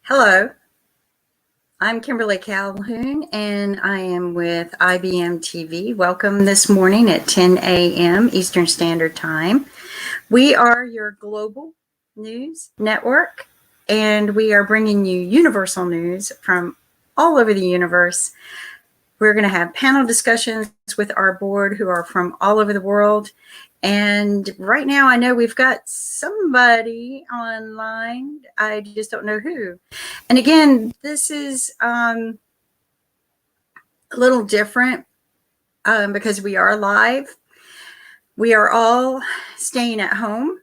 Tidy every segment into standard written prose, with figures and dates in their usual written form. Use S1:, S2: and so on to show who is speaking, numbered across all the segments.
S1: Hello, I'm Kimberly Calhoun, and I am with IBM TV. Welcome this morning at 10 a.m. Eastern Standard Time. We are your global news network, and we are bringing you universal news from all over the universe. We're going to have panel discussions with our board who are from all over the world. And right now, I know we've got somebody online. I just don't know who. And again, this is a little different because we are live. We are all staying at home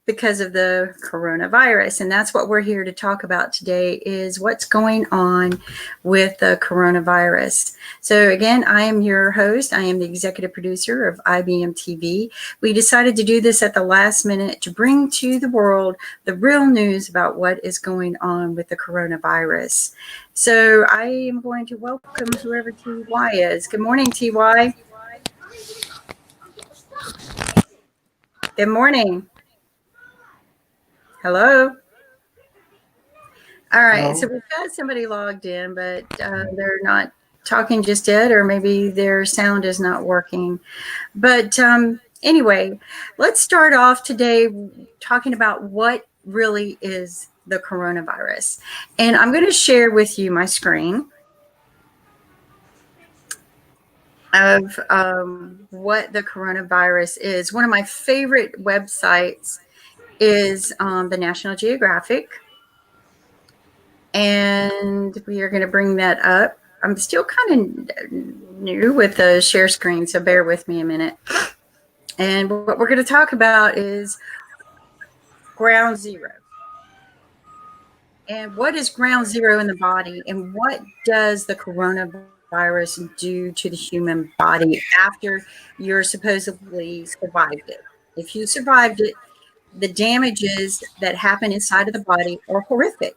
S1: because of the coronavirus, and that's what we're here to talk about today is what's going on with the coronavirus. So again, I am your host. I am the executive producer of IBM TV. We decided to do this at the last minute to bring to the world the real news about what is going on with the coronavirus. So I am going to welcome whoever TY is. Good morning, TY. Good morning. Hello. All right, so we've got somebody logged in, but they're not talking just yet, or maybe their sound is not working. But anyway, let's start off today talking about what really is the coronavirus. And I'm going to share with you my screen of what the coronavirus is. One of my favorite websites is the National Geographic. And we are going to bring that up. I'm still kind of new with the share screen, so bear with me a minute. And what we're going to talk about is ground zero. And what is ground zero in the body, and what does the coronavirus do to the human body after you're supposedly survived it? If you survived it, the damages that happen inside of the body are horrific.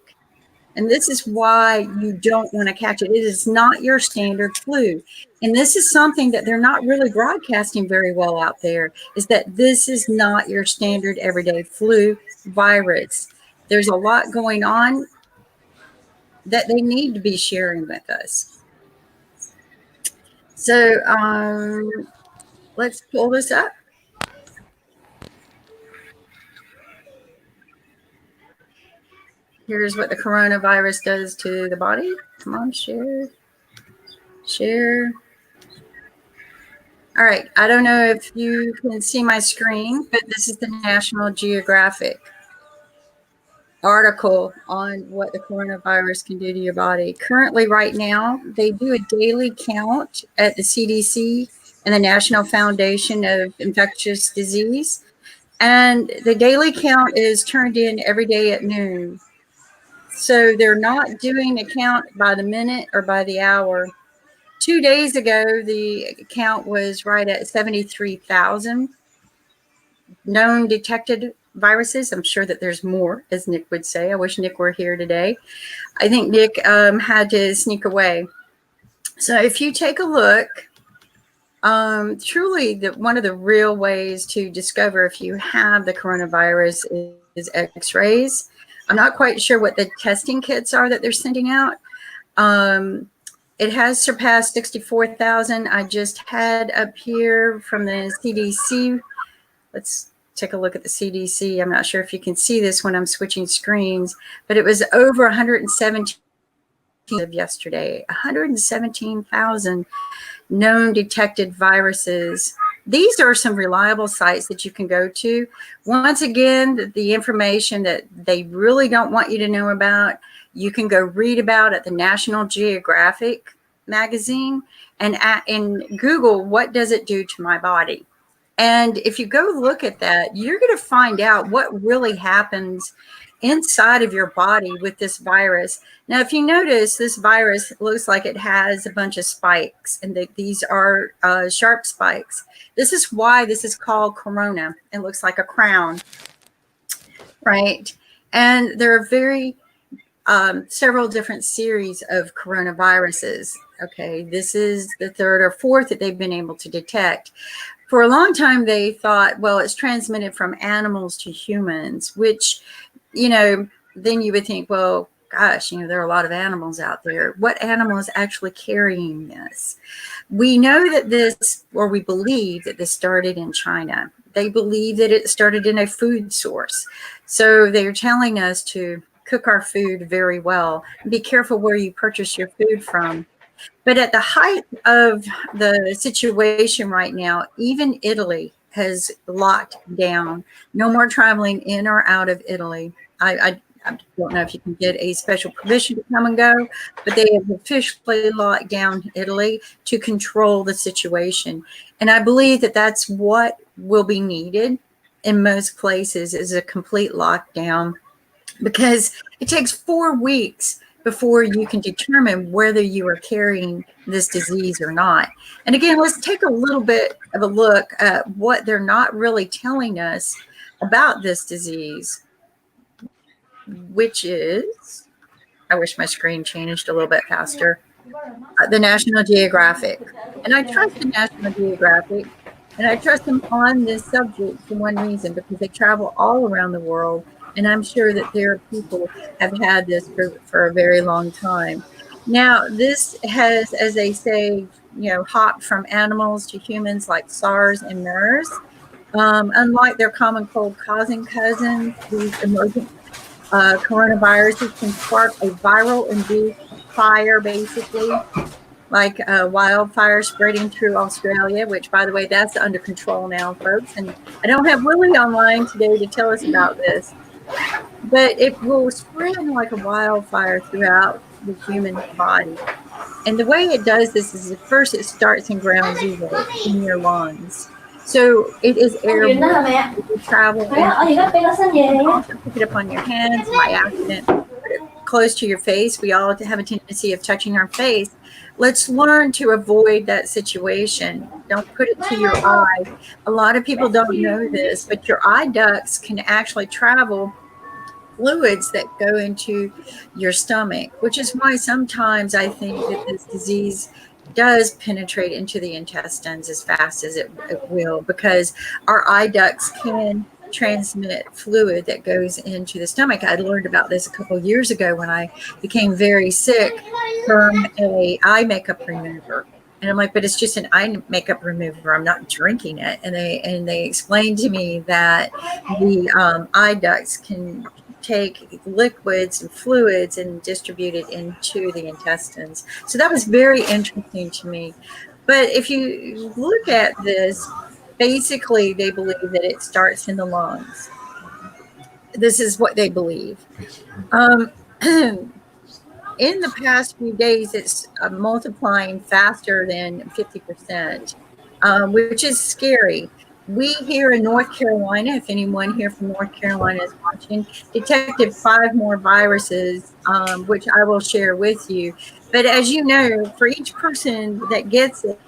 S1: And this is why you don't want to catch it. It is not your standard flu. And this is something that they're not really broadcasting very well out there, is that this is not your standard everyday flu virus. There's a lot going on that they need to be sharing with us. So let's pull this up. Here's what the coronavirus does to the body. Come on, share. Share. All right, I don't know if you can see my screen, but this is the National Geographic article on what the coronavirus can do to your body. Currently, right now, they do a daily count at the CDC and the National Foundation of Infectious Disease. And the daily count is turned in every day at noon. So they're not doing a count by the minute or by the hour. 2 days ago, the count was right at 73,000 known detected viruses. I'm sure that there's more, as Nick would say. I wish Nick were here today. I think Nick had to sneak away. So if you take a look, truly one of the real ways to discover if you have the coronavirus is x-rays. I'm not quite sure what the testing kits are that they're sending out. It has surpassed 64,000. I just had up here from the CDC. Let's take a look at the CDC. I'm not sure if you can see this when I'm switching screens, but it was over 117 of yesterday, 117,000 known detected viruses. These are some reliable sites that you can go to. Once again, the information that they really don't want you to know about, you can go read about at the National Geographic magazine and Google, what does it do to my body? And if you go look at that, you're going to find out what really happens inside of your body with this virus. Now, if you notice, this virus looks like it has a bunch of spikes, and these are sharp spikes. This is why this is called corona. It looks like a crown, right? And there are several different series of coronaviruses. Okay, this is the third or fourth that they've been able to detect. For a long time, they thought, well, it's transmitted from animals to humans, which, then you would think, well, gosh, there are a lot of animals out there. What animal is actually carrying this? We know that this, or we believe that this started in China. They believe that it started in a food source. So they're telling us to cook our food very well and be careful where you purchase your food from. But at the height of the situation right now, even Italy has locked down. No more traveling in or out of Italy. I don't know if you can get a special permission to come and go, but they have officially locked down Italy to control the situation. And I believe that that's what will be needed in most places, is a complete lockdown, because it takes 4 weeks before you can determine whether you are carrying this disease or not. And again, let's take a little bit of a look at what they're not really telling us about this disease, which is, I wish my screen changed a little bit faster, the National Geographic. And I trust the National Geographic, and I trust them on this subject for one reason, because they travel all around the world. And I'm sure that their people have had this for a very long time. Now, this has, as they say, hopped from animals to humans like SARS and MERS. Unlike their common cold causing cousins, these emergent coronaviruses can spark a viral induced fire, basically, like a wildfire spreading through Australia, which, by the way, that's under control now, folks. And I don't have Willie online today to tell us about this, but it will spread like a wildfire throughout the human body. And the way it does this is, at first it starts in ground zero in your lungs. So it is airborne. You travel, and you can also pick it up on your hands by accident, put it close to your face. We all have a tendency of touching our face. Let's learn to avoid that situation. Don't put it to your eye. A lot of people don't know this, but your eye ducts can actually travel fluids that go into your stomach, which is why sometimes I think that this disease does penetrate into the intestines as fast as it will, because our eye ducts can transmit fluid that goes into the stomach. I learned about this a couple of years ago when I became very sick from a eye makeup remover. And I'm like, but it's just an eye makeup remover. I'm not drinking it. And they explained to me that the eye ducts can take liquids and fluids and distribute it into the intestines. So that was very interesting to me. But if you look at this, basically they believe that it starts in the lungs. This is what they believe. In the past few days, it's multiplying faster than 50%, which is scary. We here in North Carolina, if anyone here from North Carolina is watching, detected 5 more viruses, which I will share with you. But as you know, for each person that gets it,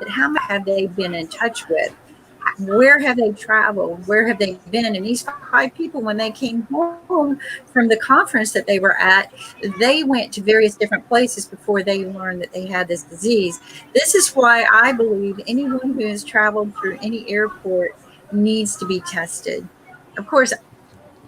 S1: how many have they been in touch with? Where have they traveled? Where have they been? And these 5 people, when they came home from the conference that they were at, they went to various different places before they learned that they had this disease. This is why I believe anyone who has traveled through any airport needs to be tested. Of course,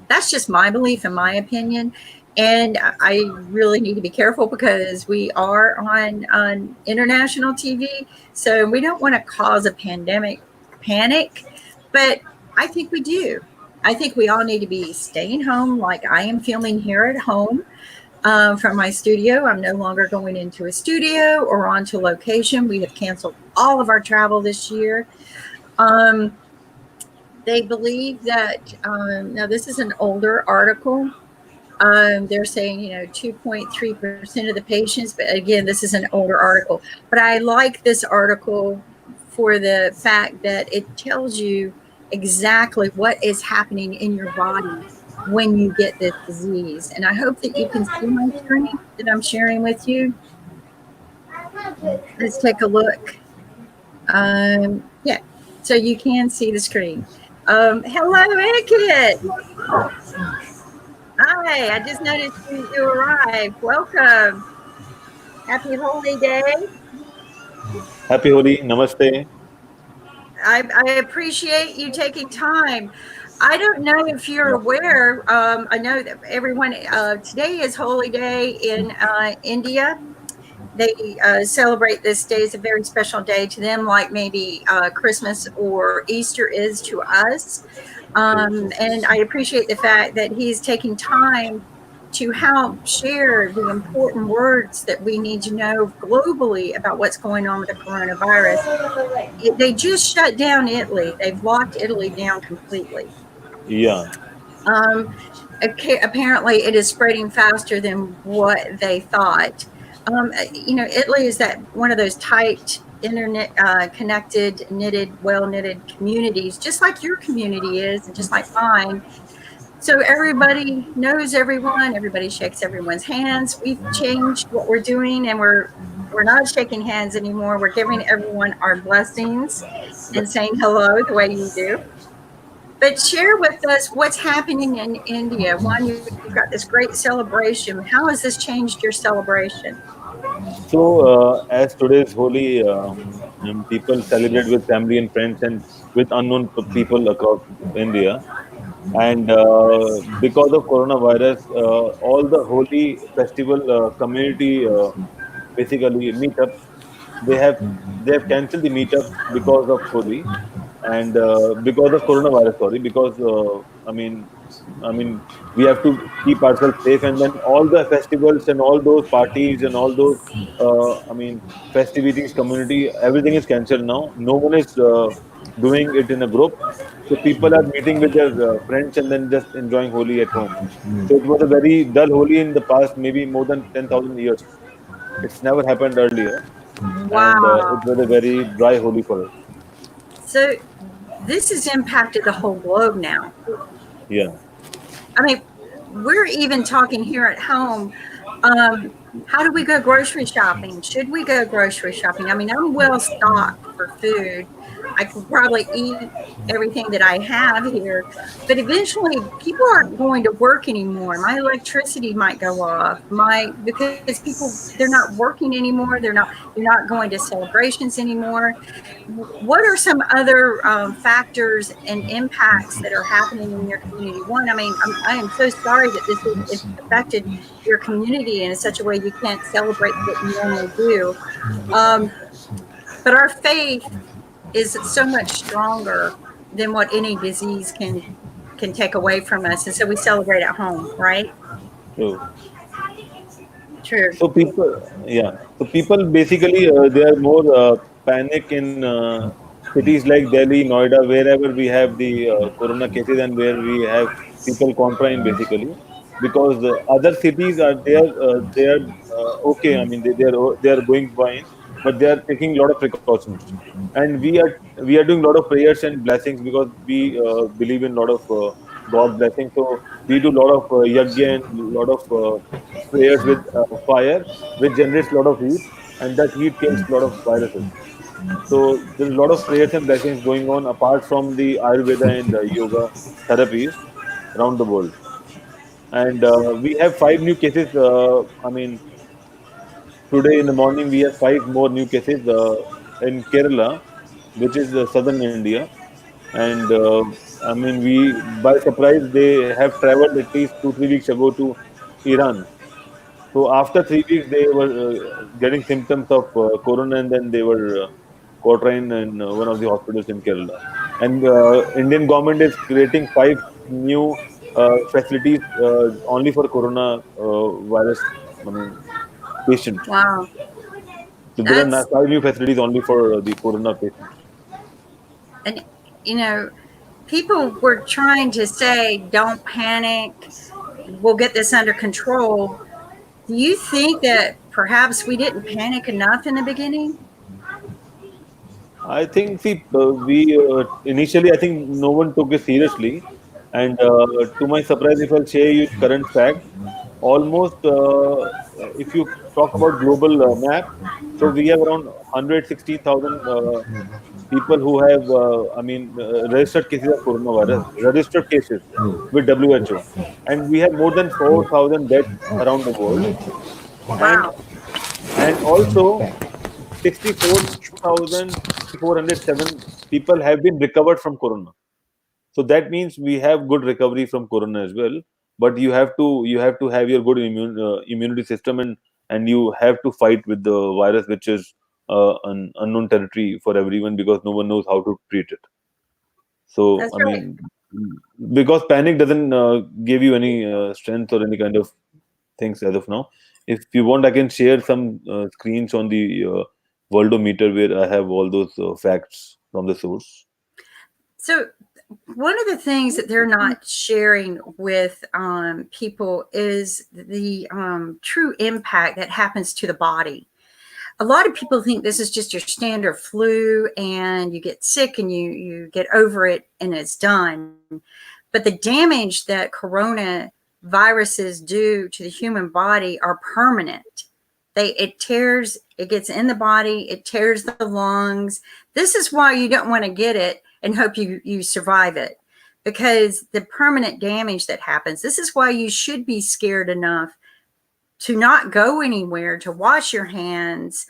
S1: that's just my belief and my opinion. And I really need to be careful, because we are on international TV. So we don't want to cause a pandemic panic, but I think we do. I think we all need to be staying home, like I am filming here at home from my studio. I'm no longer going into a studio or onto location. We have canceled all of our travel this year. They believe that, now this is an older article. They're saying, 2.3% of the patients, but again, this is an older article. But I like this article for the fact that it tells you exactly what is happening in your body when you get this disease. And I hope that you can see my screen that I'm sharing with you. Let's take a look. Yeah, so you can see the screen. Hello, Etiquette. Hi, I just noticed you arrived. Welcome. Happy Holy Day.
S2: Happy Holi, Namaste.
S1: I appreciate you taking time. I don't know if you're aware. I know that everyone, today is Holy Day in India. They celebrate this day as a very special day to them, like maybe Christmas or Easter is to us. And I appreciate the fact that he's taking time to help share the important words that we need to know globally about what's going on with the coronavirus. They just shut down Italy. They've locked Italy down completely.
S2: Yeah.
S1: Um, apparently, it is spreading faster than what they thought. Italy is that one of those tight internet connected, knitted, well knitted communities, just like your community is, and just like mine. So everybody knows everyone. Everybody shakes everyone's hands. We've changed what we're doing, and we're not shaking hands anymore. We're giving everyone our blessings and saying hello the way you do. But share with us what's happening in India. One, you've got this great celebration. How has this changed your celebration?
S2: So, as today's Holi, people celebrate with family and friends and with unknown people across India. And because of coronavirus, all the Holi festival community basically meetups, they have they have cancelled the meetups because of Holi and because of coronavirus. Sorry, because I mean, we have to keep ourselves safe, and then all the festivals and all those parties and all those, festivities, community, everything is cancelled now. No one is doing it in a group, so people are meeting with their friends and then just enjoying Holi at home. So it was a very dull Holi in the past, maybe more than 10,000 years. It's never happened earlier, and it
S1: Wow.
S2: was a very dry Holi for us.
S1: So this has impacted the whole globe now.
S2: Yeah.
S1: I mean, we're even talking here at home. Um, how do we go grocery shopping? Should we go grocery shopping? I mean, I'm well stocked for food. I could probably eat everything that I have here, but eventually people aren't going to work anymore. My electricity might go off. Because people they're not working anymore. They're not going to celebrations anymore. What are some other factors and impacts that are happening in your community? One, I am so sorry that this has affected your community in such a way you can't celebrate what you normally do. Um, but our faith is so much stronger than what any disease can take away from us, and so we celebrate at home, right?
S2: So
S1: True.
S2: So people, yeah. So people basically they are more panic in cities like Delhi, Noida, wherever we have the corona cases and where we have people contracting basically, because other cities are they are okay. I mean they are going fine, but they are taking a lot of precautions, and we are doing a lot of prayers and blessings because we believe in a lot of God blessings. So we do a lot of yajna and a lot of prayers with fire, which generates a lot of heat, and that heat kills a lot of viruses. So there's a lot of prayers and blessings going on apart from the Ayurveda and yoga therapies around the world. And we have 5 new cases. Today in the morning we have 5 more new cases in Kerala, which is southern India. And by surprise, they have traveled at least 2 3 weeks ago to Iran. So after 3 weeks, they were getting symptoms of corona, and then they were quarantined in one of the hospitals in Kerala. And Indian government is creating 5 new facilities only for corona virus. I mean, patients.
S1: Wow.
S2: So there are
S1: That's
S2: 5 new facilities only for the corona patients.
S1: and you know, people were trying to say, don't panic, we'll get this under control. Do you think that perhaps we didn't panic enough in the beginning?
S2: I think, see, we initially, I think no one took it seriously. And to my surprise, if I'll share you current fact, almost, if you talk about global map, so we have around 116,000 people who have, registered cases of coronavirus, registered cases with WHO. And we have more than 4,000 deaths around the world. And
S1: Wow.
S2: also 64,407 people have been recovered from corona. So that means we have good recovery from corona as well. But you have to have your good immunity system, and you have to fight with the virus, which is an unknown territory for everyone because no one knows how to treat it. So
S1: That's
S2: I
S1: right.
S2: mean, because panic doesn't give you any strength or any kind of things as of now. If you want, I can share some screens on the Worldometer where I have all those facts from the source.
S1: So one of the things that they're not sharing with people is the true impact that happens to the body. A lot of people think this is just your standard flu and you get sick and you get over it and it's done. But the damage that corona viruses do to the human body are permanent. It gets in the body, it tears the lungs. This is why you don't want to get it and hope you survive it, because the permanent damage that happens. This is why you should be scared enough to not go anywhere, to wash your hands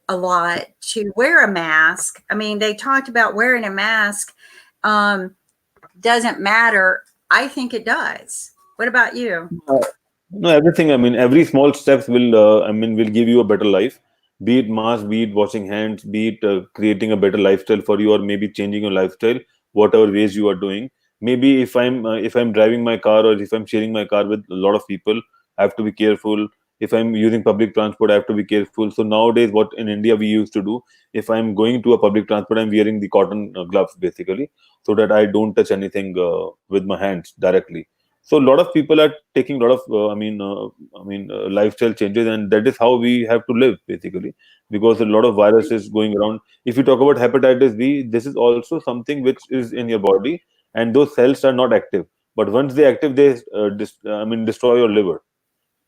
S1: a lot, to wear a mask. I mean, they talked about wearing a mask doesn't matter. I think it does. What about you?
S2: Uh, no, everything. I mean, every small steps will. Will give you a better life. Be it mask, be it washing hands, be it creating a better lifestyle for you, or maybe changing your lifestyle, whatever ways you are doing. Maybe if I'm driving my car, or if I'm sharing my car with a lot of people, I have to be careful. If I'm using public transport, I have to be careful. So nowadays, what in India we used to do, if I'm going to a public transport, I'm wearing the cotton gloves basically, so that I don't touch anything with my hands directly. So a lot of people are taking a lot of lifestyle changes, and that is how we have to live basically, because a lot of virus is going around. If you talk about hepatitis B, this is also something which is in your body, and those cells are not active, but once they active, they destroy your liver.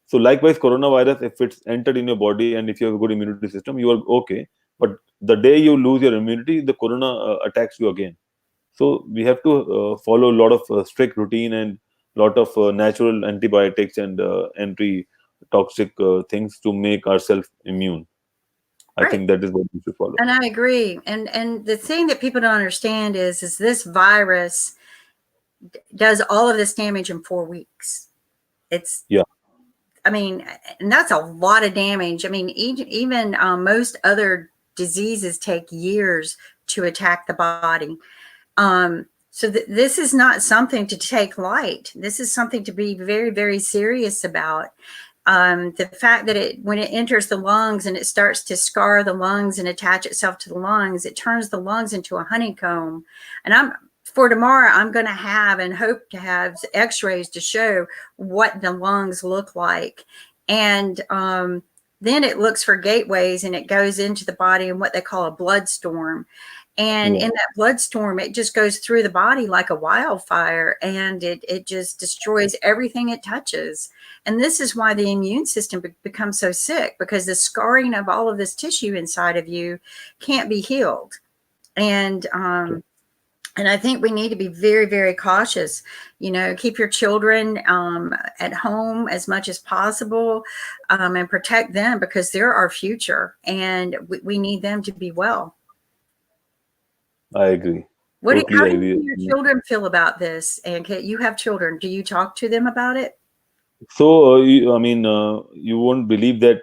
S2: So likewise, coronavirus, if it's entered in your body and if you have a good immunity system, you are okay. But the day you lose your immunity, the corona attacks you again. So we have to follow a lot of strict routine and lot of natural antibiotics and anti toxic things to make ourselves immune. I
S1: Right.
S2: think that is what we should follow.
S1: And I agree. And the thing that people don't understand is this virus does all of this damage in 4 weeks. It's
S2: Yeah,
S1: I mean, and that's a lot of damage. I mean, even most other diseases take years to attack the body. This is not something to take light. This is something to be very, very serious about. The fact that when it enters the lungs and it starts to scar the lungs and attach itself to the lungs, it turns the lungs into a honeycomb. And for tomorrow, I'm going to have and hope to have x-rays to show what the lungs look like. And then it looks for gateways and it goes into the body in what they call a blood storm. And
S2: yeah,
S1: in that blood storm, it just goes through the body like a wildfire, and it just destroys everything it touches. And this is why the immune system becomes so sick, because the scarring of all of this tissue inside of you can't be healed. And I think we need to be very, very cautious. Keep your children at home as much as possible, and protect them, because they're our future, and we need them to be well.
S2: I agree.
S1: How
S2: Totally
S1: do
S2: agree.
S1: your children feel about this? And you have children. Do you talk to them about it?
S2: So, you won't believe that.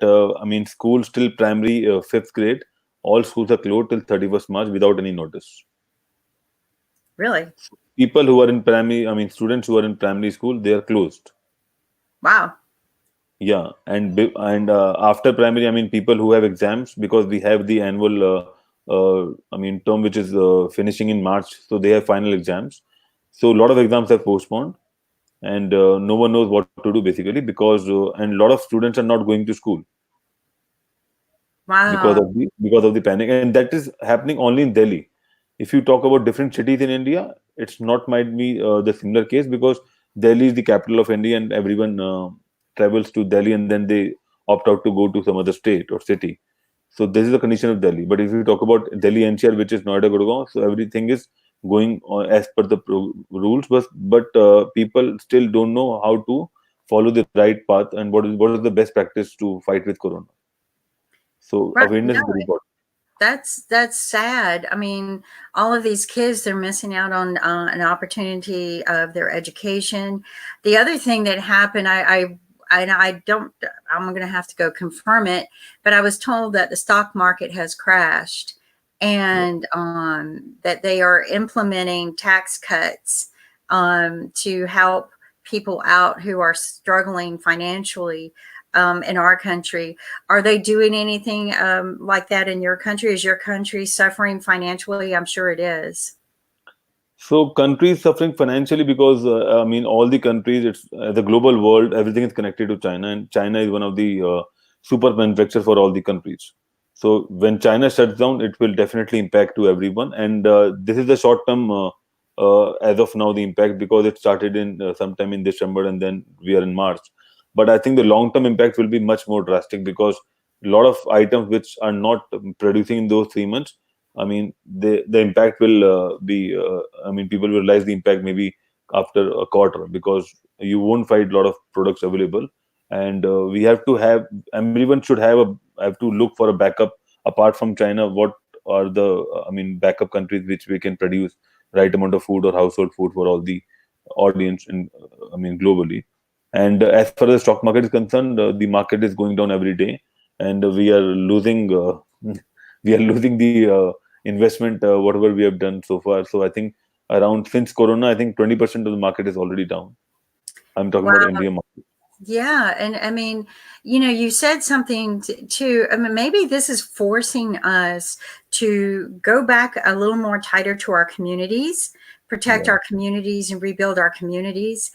S2: Schools till primary fifth grade, all schools are closed till 31st March without any notice.
S1: Really?
S2: People who are in primary, students who are in primary school, they are closed.
S1: Wow.
S2: Yeah, and after primary, people who have exams, because we have the annual, term which is finishing in March, so they have final exams. So a lot of exams have postponed, and no one knows what to do basically, because and a lot of students are not going to school
S1: Wow.
S2: because of the panic, and that is happening only in Delhi. If you talk about different cities in India, it's not might be the similar case, because Delhi is the capital of India, and everyone travels to Delhi, and then they opt out to go to some other state or city. So this is the condition of Delhi. But if you talk about Delhi NCR, which is Noida, Gurgaon, so everything is going as per the rules, but people still don't know how to follow the right path, and what is the best practice to fight with corona. So
S1: Right.
S2: awareness
S1: No,
S2: is very important.
S1: That's sad. I mean, all of these kids, they're missing out on an opportunity of their education. The other thing that happened, I don't, I'm going to have to go confirm it, but I was told that the stock market has crashed and that they are implementing tax cuts to help people out who are struggling financially in our country. Are they doing anything like that in your country? Is your country suffering financially? I'm sure it is.
S2: So countries suffering financially because I mean all the countries, it's the global world, everything is connected to China, and China is one of the super manufacturers for all the countries. So when China shuts down, it will definitely impact to everyone, and this is the short term as of now the impact, because it started in sometime in December and then we are in March. But I think the long term impact will be much more drastic, because a lot of items which are not producing in those 3 months, I mean, the impact will be. I mean, people will realize the impact maybe after a quarter, because you won't find a lot of products available, and we have to have. Everyone should have to look for a backup apart from China. What are the I mean backup countries which we can produce right amount of food or household food for all the audience in I mean globally. And as far as the stock market is concerned, the market is going down every day, and we are losing. We are losing the investment whatever we have done so far. So I think around since Corona, I think 20% of the market is already down. I'm talking about
S1: Wow.
S2: India market.
S1: Yeah. And I mean, you said something to, I mean, maybe this is forcing us to go back a little more tighter to our communities, protect
S2: Yeah.
S1: our communities and rebuild our communities,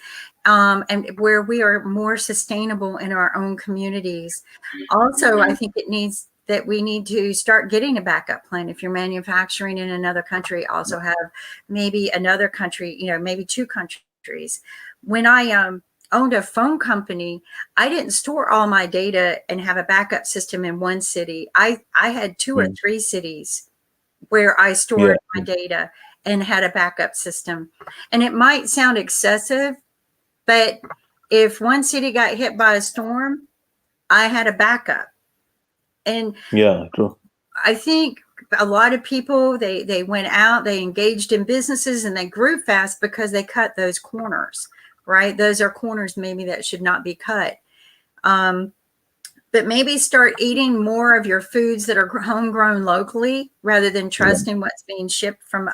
S1: and where we are more sustainable in our own communities. Also, I think we need to start getting a backup plan. If you're manufacturing in another country, also have maybe another country, maybe two countries. When I owned a phone company, I didn't store all my data and have a backup system in one city. I had two or
S2: Mm.
S1: three cities where I
S2: Yeah.
S1: stored my data and had a backup system. And it might sound excessive, but if one city got hit by a storm, I had a backup. And
S2: Yeah. True.
S1: I think a lot of people, they went out, they engaged in businesses, and they grew fast because they cut those corners, right? Those are corners maybe that should not be cut. But maybe start eating more of your foods that are homegrown locally, rather than
S2: Yeah.
S1: trusting what's being shipped from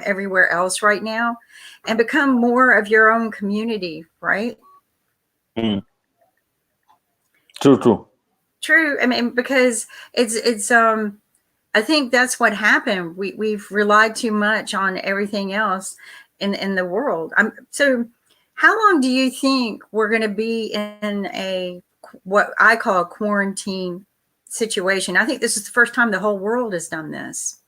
S1: everywhere else right now, and become more of your own community, right?
S2: Mm. True. True.
S1: True. I mean, because it's I think that's what happened. We've relied too much on everything else in the world. So how long do you think we're going to be in what I call a quarantine situation? I think this is the first time the whole world has done this.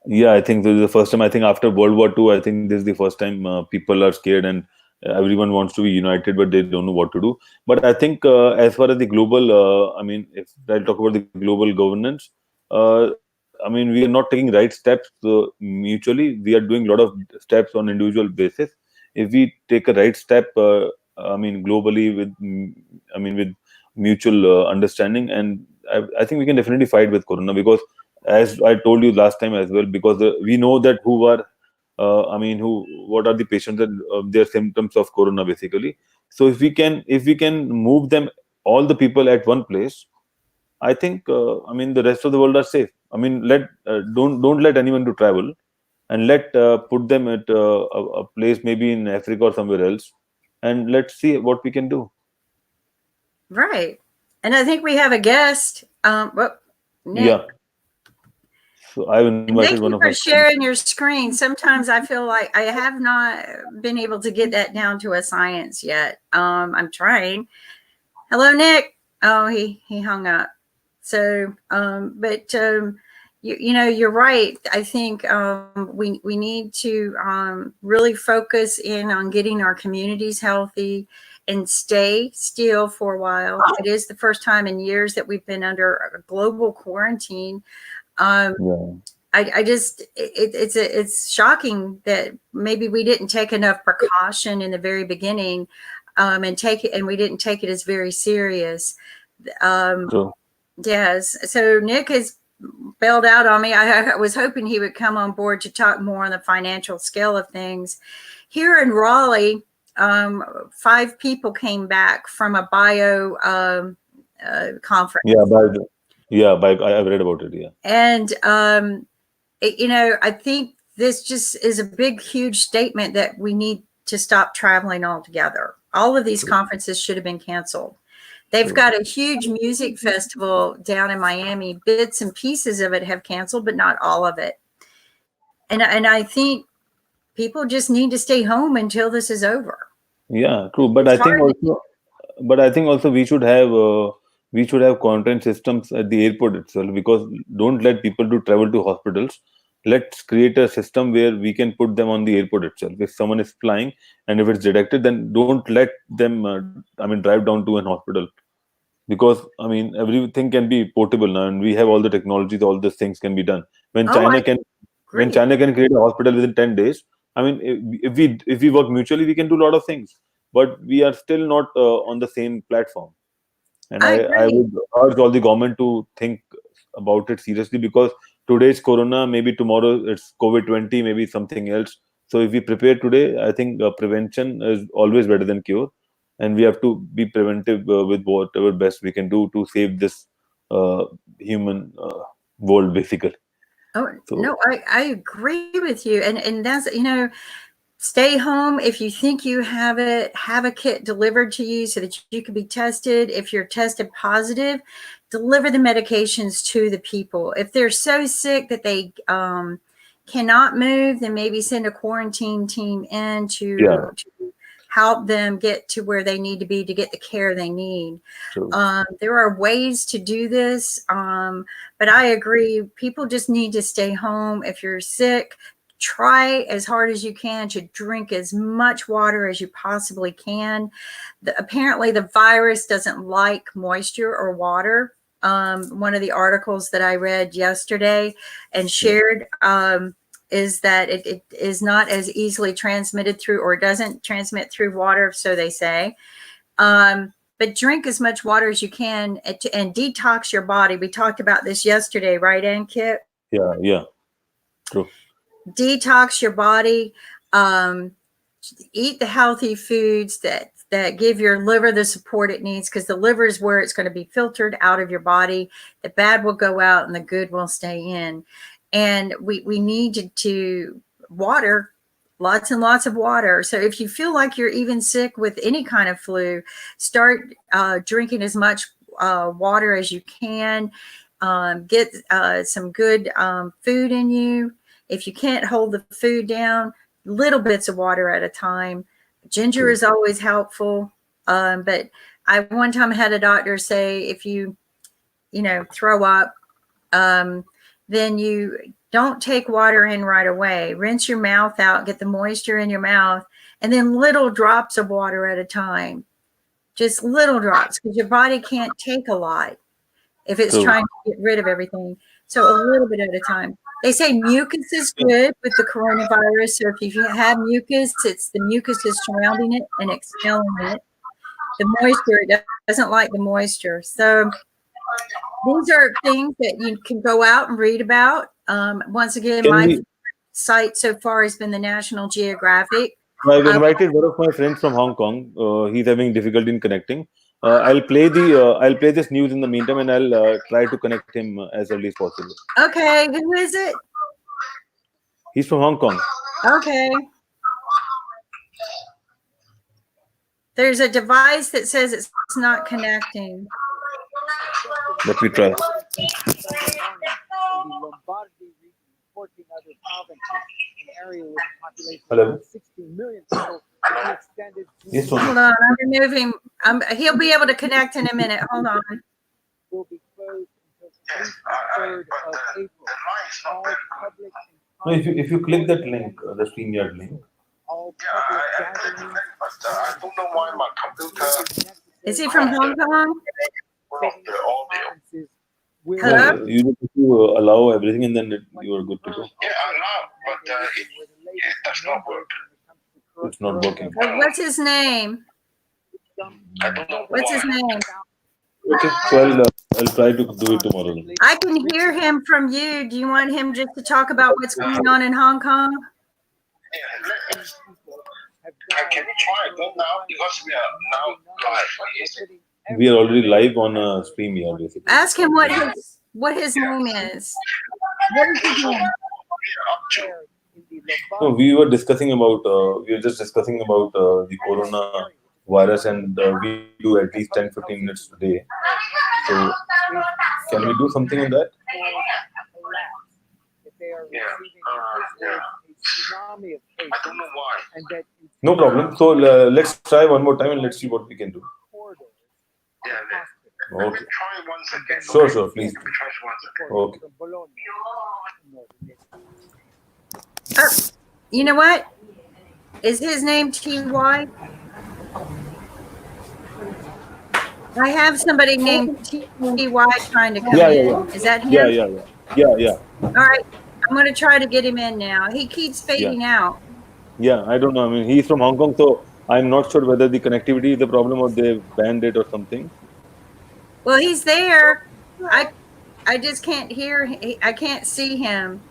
S2: Yeah, I think this is the first time. I think after World War II, I think this is the first time people are scared, and everyone wants to be united, but they don't know what to do. But I think as far as the global, I mean, if I talk about the global governance, I mean, we are not taking right steps mutually. We are doing a lot of steps on individual basis. If we take a right step, I mean, globally with, I mean, with mutual understanding, and I think we can definitely fight with Corona, because as I told you last time as well, because we know that who are, what are the patients and their symptoms of Corona basically. So if we can move them, all the people at one place, I think, I mean, the rest of the world are safe. I mean, don't let anyone to travel, and let put them at a place maybe in Africa or somewhere else, and let's see what we can do.
S1: Right. And I think we have a guest. Nick.
S2: Yeah. So I've
S1: And
S2: invited
S1: thank
S2: one
S1: you
S2: of
S1: for
S2: my
S1: sharing your screen. Sometimes I feel like I have not been able to get that down to a science yet. I'm trying. Hello, Nick. Oh, he hung up. So, but you're right. I think we need to really focus in on getting our communities healthy and stay still for a while. It is the first time in years that we've been under a global quarantine.
S2: yeah.
S1: I just it's shocking that maybe we didn't take enough precaution in the very beginning, and we didn't take it as very serious. Um,
S2: So
S1: yes. So Nick has bailed out on me. I was hoping he would come on board to talk more on the financial scale of things. Here in Raleigh, 5 people came back from a bio conference.
S2: I've read about it. Yeah.
S1: And, I think this just is a big, huge statement that we need to stop traveling altogether. All of these conferences should have been canceled. They've got a huge music festival down in Miami. Bits and pieces of it have canceled, but not all of it. And I think people just need to stay home until this is over.
S2: Yeah, true. But I think also we should have quarantine systems at the airport itself, because don't let people to travel to hospitals. Let's create a system where we can put them on the airport itself. If someone is flying and if it's detected, then don't let them drive down to an hospital, because everything can be portable now, and we have all the technologies. All these things can be done. When China can create a hospital within 10 days, if we work mutually, we can do a lot of things. But we are still not on the same platform. And I would urge all the government to think about it seriously, because today's corona, maybe tomorrow it's COVID-20, maybe something else. So if we prepare today, I think prevention is always better than cure, and we have to be preventive with whatever best we can do to save this human world, basically.
S1: Oh, no, I agree with you. And that's, stay home. If you think you have it, have a kit delivered to you so that you can be tested. If you're tested positive, deliver the medications to the people. If they're so sick that they cannot move, then maybe send a quarantine team in to help them get to where they need to be to get the care they need. There are ways to do this, but I agree. People just need to stay home. If you're sick, try as hard as you can to drink as much water as you possibly can. Apparently, the virus doesn't like moisture or water. One of the articles that I read yesterday and shared is that it is not as easily transmitted through, or doesn't transmit through water, so they say. But drink as much water as you can and detox your body. We talked about this yesterday, right, Ankit?
S2: Yeah, true.
S1: Detox your body. Eat the healthy foods that give your liver the support it needs, because the liver is where it's going to be filtered out of your body. The bad will go out and the good will stay in. And we need to water, lots and lots of water. So if you feel like you're even sick with any kind of flu, start drinking as much water as you can. Get some good food in you. If you can't hold the food down, little bits of water at a time. Ginger is always helpful. But I one time had a doctor say, if you throw up, then you don't take water in right away. Rinse your mouth out, get the moisture in your mouth, and then little drops of water at a time. Just little drops, because your body can't take a lot if it's trying to get rid of everything. So a little bit at a time. They say mucus is good with the coronavirus. So if you have mucus, it's the mucus is surrounding it and expelling it. The moisture, it doesn't like the moisture. So these are things that you can go out and read about. Once again, my site so far has been the National Geographic.
S2: I've invited one of my friends from Hong Kong. He's having difficulty in connecting. I'll play this news in the meantime, and I'll try to connect him as early as possible.
S1: Okay, who is it?
S2: He's from Hong Kong.
S1: Okay. There's a device that says it's not connecting.
S2: Let me try. Hello. Yes,
S1: hold on, I'm removing. He'll be able to connect in a minute. Hold on.
S3: Will be closed until the 3rd of April. All public
S2: no, if you click that link, the StreamYard link.
S3: All public gatherings.
S4: I don't know why my computer.
S1: Is he from Hong Kong?
S2: Hello? You need to allow everything, and then you are good to go.
S4: Yeah, I allow, but it does not work.
S2: It's not working.
S1: What's his name?
S4: I don't know
S1: What's his name?
S2: Okay, so I'll try to do it tomorrow.
S1: I can hear him from you. Do you want him just to talk about what's going on in Hong Kong?
S4: Can we try it then now? Because we are now live.
S2: We are already live on a stream here, basically.
S1: Ask him what his name is. What is his name?
S2: No, we were discussing about just discussing about the corona virus, and we do at least 10-15 minutes today. So can we do something on that?
S3: If they are
S4: Yeah.
S3: receiving a tsunami of cases,
S4: I don't know why.
S3: and that
S2: No problem. So let's try one more time and let's see what we can do.
S3: corridors
S4: Yeah,
S3: hospital
S4: let
S2: Okay.
S4: me try once again.
S2: Sure,
S4: okay?
S2: sure, please.
S4: Let me try once again.
S2: Okay.
S3: from Bologna.
S1: You know what? Is his name TY? I have somebody named TY trying to come
S2: Yeah,
S1: in.
S2: yeah, yeah.
S1: Is that him?
S2: Yeah.
S1: All right. I'm going to try to get him in now. He keeps fading out.
S2: Yeah, I don't know. I mean, he's from Hong Kong, so I'm not sure whether the connectivity is the problem or they've banned it or something.
S1: Well, he's there. I just can't hear. I can't see him.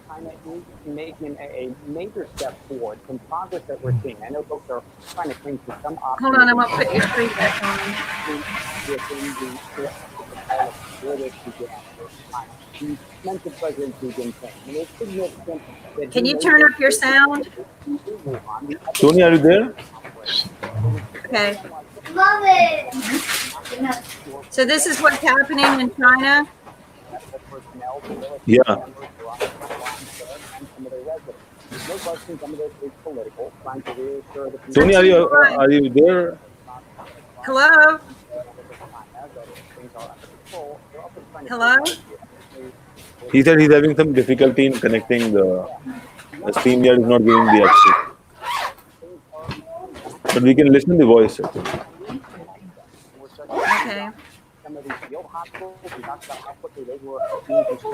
S5: China is making a major step forward from progress that we're seeing. I know folks are trying to cling to some
S1: Hold on, I'm going to put your screen back on.
S5: within the where they can get after China. You mentioned President Xi Jinping. And it's significant that
S1: Can
S5: he
S1: you
S5: made
S1: turn
S5: this
S1: up your sound?
S2: Tony, are you there?
S1: Okay. So this is what's happening in China.
S2: Yeah.
S5: And some of their residents. No question, some of this is political, trying to reassure the people.
S2: Tony, are you there?
S1: Hello? Hello?
S2: He said he's having some difficulty in connecting the StreamYard is not giving the access. But we can listen to the voice, I think.
S1: Okay.
S5: Some of these field hospitals, we talked about how quickly they were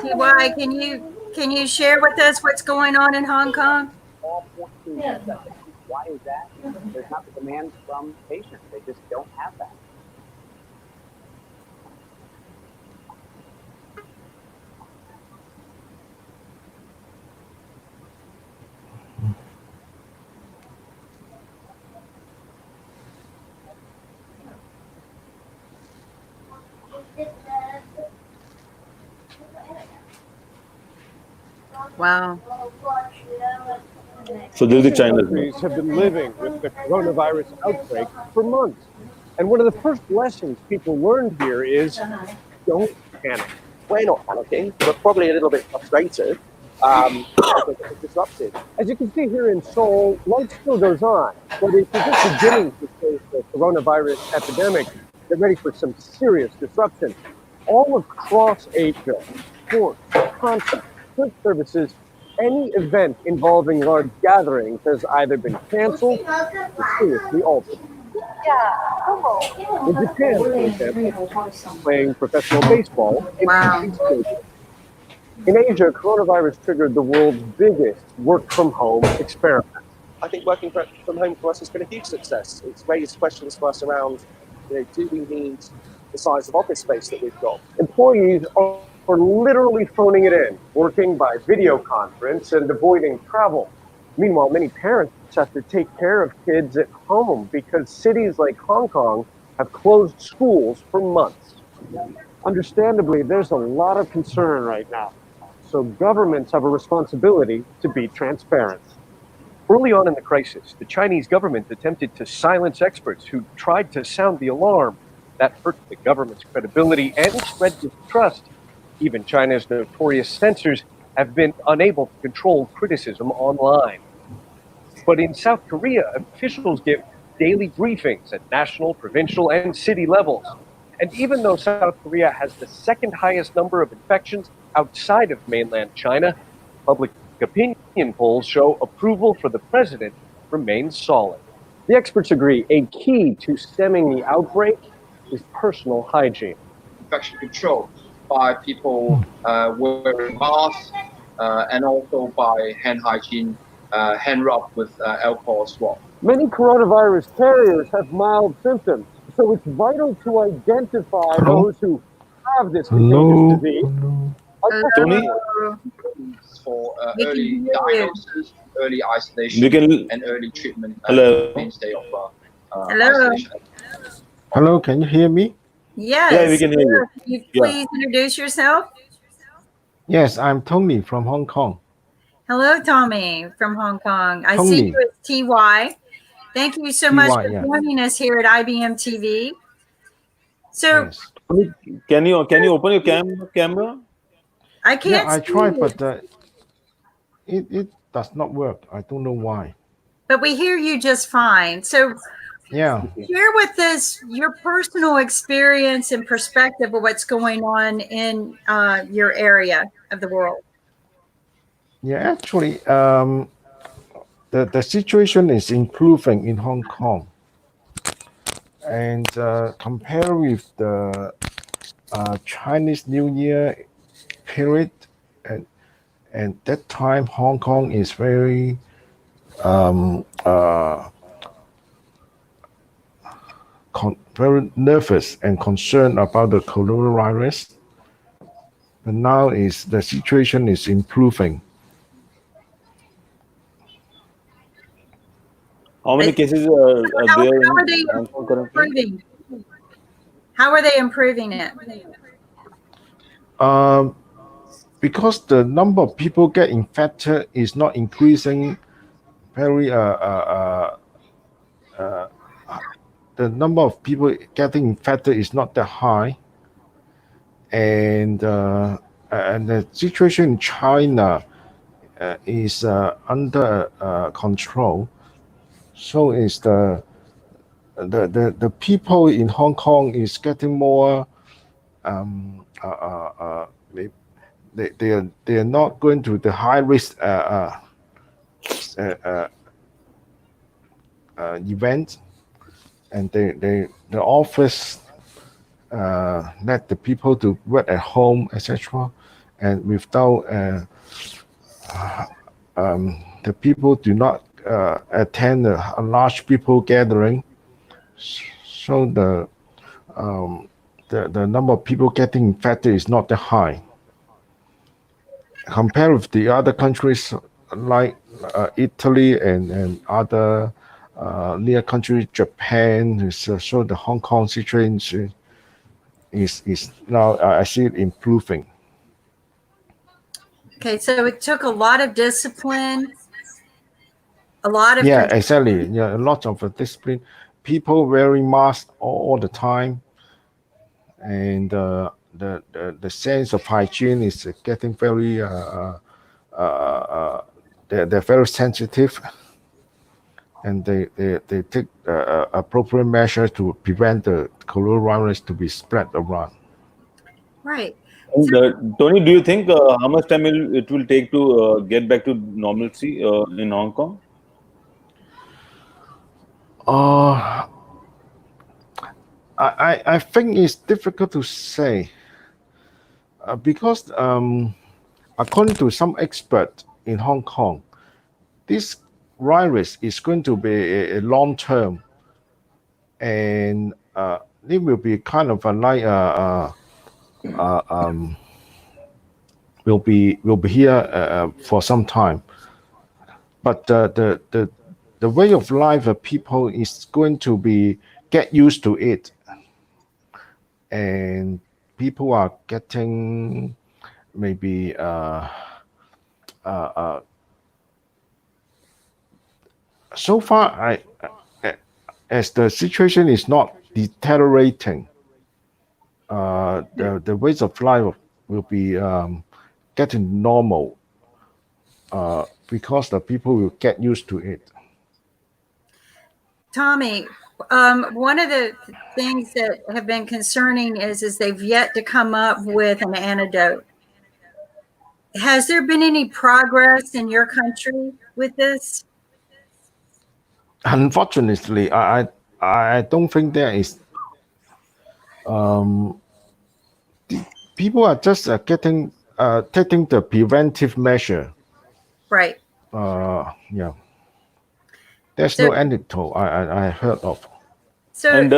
S1: TY, can you share with us what's going on in Hong Kong?
S5: all 14 seconds. Why is that? There's not the demand from patients. They just don't have that.
S1: Wow.
S2: So this is the China.
S6: Countries have been living with the coronavirus outbreak for months. And one of the first lessons people learned here is don't panic.
S7: We're not panicking. We're probably a little bit frustrated. Because it's disrupted.
S6: As you can see here in Seoul, life still goes on, but it's just beginning to face the coronavirus epidemic. Get ready for some serious disruption. All across Asia, sports, concerts, food services, any event involving large gatherings has either been canceled or seriously altered. In Japan, for example, playing professional baseball in
S1: Wow.
S6: stadiums. In Asia, coronavirus triggered the world's biggest work-from-home experiment.
S7: I think working from home for us has been a huge success. It's raised questions for us around, do we need the size of office space that we've got?
S6: Employees are literally phoning it in, working by video conference and avoiding travel. Meanwhile, many parents have to take care of kids at home because cities like Hong Kong have closed schools for months. Understandably, there's a lot of concern right now. So governments have a responsibility to be transparent.
S8: Early on in the crisis, the Chinese government attempted to silence experts who tried to sound the alarm. That hurt the government's credibility and spread distrust. Even China's notorious censors have been unable to control criticism online. But in South Korea, officials give daily briefings at national, provincial, and city levels. And even though South Korea has the second highest number of infections outside of mainland China, public opinion polls show approval for the president remains solid.
S6: The experts agree a key to stemming the outbreak is personal hygiene.
S9: Infection control by people wearing masks and also by hand hygiene, hand rub with alcohol swab.
S6: Many coronavirus carriers have mild symptoms, So it's vital to identify
S10: Hello?
S6: those who have this contagious
S10: Hello?
S6: disease.
S10: Hello?
S2: Tony,
S9: for
S1: We can
S9: early
S1: hear you.
S9: diagnosis, early
S2: we
S9: isolation,
S2: can.
S9: and early treatment
S2: Hello.
S9: mainstay of
S1: Hello.
S9: isolation.
S10: Hello, can you hear me?
S1: Yes.
S2: Yeah, we can hear you.
S1: Can you
S2: Yeah.
S1: please introduce yourself?
S10: Yes, I'm Tony from Hong Kong.
S1: Hello, Tommy from Hong Kong. I see
S10: Tony.
S1: you as TY. Thank you so much
S10: TY,
S1: for
S10: yeah.
S1: joining us here at IBM TV. So
S10: Yes.
S2: Can you open your camera?
S1: I can't
S10: Yeah, I
S1: see
S10: tried,
S1: you,
S10: but it does not work. I don't know why.
S1: but we hear you just fine. So
S10: Yeah.
S1: share with us your personal experience and perspective of what's going on in your area of the world.
S10: Yeah, actually, the situation is improving in Hong Kong. And compare with the Chinese New Year period, and that time Hong Kong is very very nervous and concerned about the coronavirus. But now is the situation is improving.
S2: How many cases are
S1: How
S2: there
S1: are they
S2: in Hong Kong currently?
S1: improving? How are they improving it?
S10: Because the number of people get infected is not increasing very the number of people getting infected is not that high, and the situation in China is under control. So is the people in Hong Kong is getting more. They are not going to the high risk event, and the office let the people to work at home, etc. And without the people do not attend a large people gathering, so the number of people getting infected is not that high. Compared with the other countries like Italy and other near countries, Japan, so the Hong Kong situation is now I see it improving.
S1: Okay, so it took a lot of discipline, a lot of
S10: Yeah, exactly. Yeah, a lot of discipline. People wearing masks all the time, and the sense of hygiene is getting very. They're very sensitive, and they take appropriate measures to prevent the coronavirus to be spread around.
S1: right.
S2: And Tony, do you think how much time it will take to get back to normalcy in Hong Kong?
S10: I think it's difficult to say because according to some experts in Hong Kong, this virus is going to be a long term, and it will be kind of a like will be here for some time. But the way of life of people is going to be get used to it, and people are getting maybe so far as the situation is not deteriorating, the ways of life will be getting normal because the people will get used to it.
S1: Tommy, one of the things that have been concerning is they've yet to come up with an antidote. Has there been any progress in your country with this?
S10: Unfortunately, I don't think there is. People are just taking the preventive measure.
S1: Right.
S10: Yeah. There's
S1: So-
S10: no antidote I heard of.
S1: So
S2: And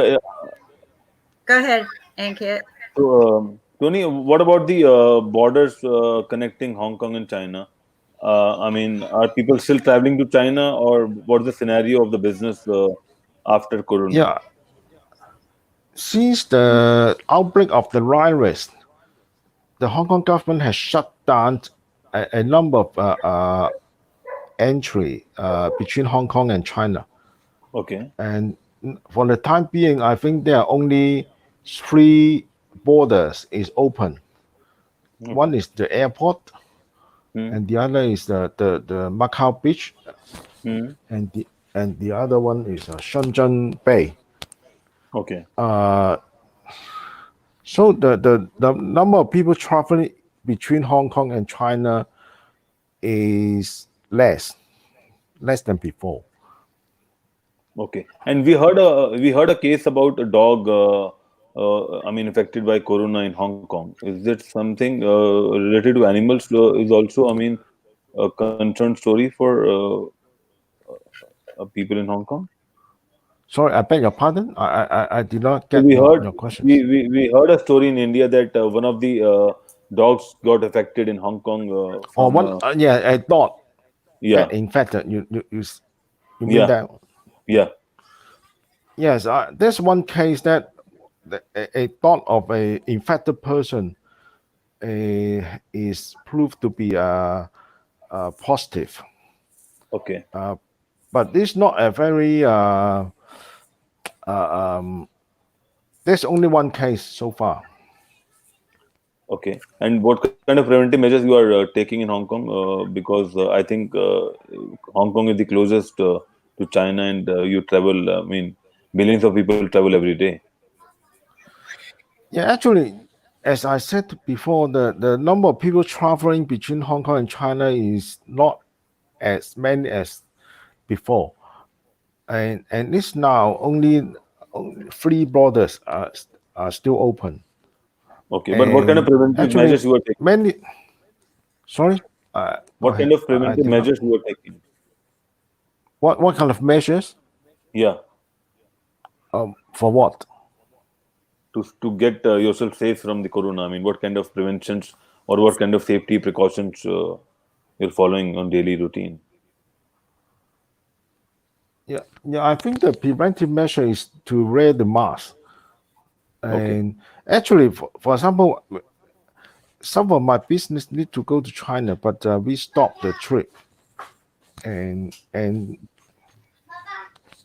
S1: Go ahead, Ankit.
S2: So, Tony, what about the borders connecting Hong Kong and China? I mean, are people still traveling to China, or what's the scenario of the business after Corona?
S10: Yeah, since the outbreak of the virus, the Hong Kong government has shut down a number of entry between Hong Kong and China.
S2: Okay.
S10: And for the time being, I think there are only 3 borders is open. One is the airport, and the other is the Macau beach, and the other one is Shenzhen Bay.
S2: Okay.
S10: So the number of people traveling between Hong Kong and China is less than before.
S2: Okay. And we heard a case about a dog. I mean, affected by Corona in Hong Kong. Is it something related to animals? Is also, I mean, a concerned story for people in Hong Kong?
S10: Sorry, I beg your pardon. I did not get
S2: We
S10: your
S2: heard
S10: question.
S2: we heard a story in India that one of the dogs got affected in Hong Kong.
S10: Or
S2: From,
S10: one, yeah, a dog
S2: yeah,
S10: that infected. You mean
S2: yeah,
S10: that?
S2: yeah.
S10: Yes, there's one case that a dog of a infected person is proved to be positive.
S2: Okay.
S10: But it's not a very there's only one case so far.
S2: Okay. And what kind of preventive measures you are taking in Hong Kong? Because I think Hong Kong is the closest to China, and you travel. I mean, millions of people travel every day.
S10: Yeah, actually, as I said before, the number of people traveling between Hong Kong and China is not as many as before, and it's now only 3 borders are still open.
S2: Okay. But what kind of
S10: And
S2: preventive measures you are taking?
S10: Many. Sorry.
S2: What kind of preventive measures you are taking?
S10: What kind of measures?
S2: Yeah.
S10: For what?
S2: To get yourself safe from the corona. I mean, what kind of preventions or what kind of safety precautions you're following on daily routine?
S10: Yeah, I think the preventive measure is to wear the mask. And actually, for example, some of my business need to go to China, but we stopped the trip. And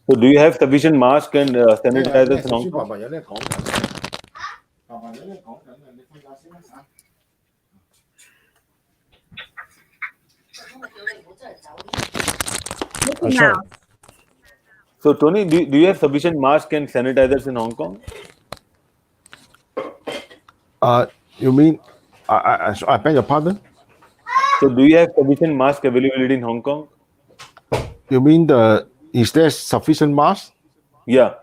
S2: so, do you have sufficient mask and sanitizers in Hong Kong?
S10: Sorry.
S2: So, Tony, do you have sufficient mask and sanitizers in Hong Kong?
S10: You mean I beg your pardon?
S2: So, do you have sufficient mask availability in Hong Kong?
S10: You mean is there sufficient mask?
S2: Yeah.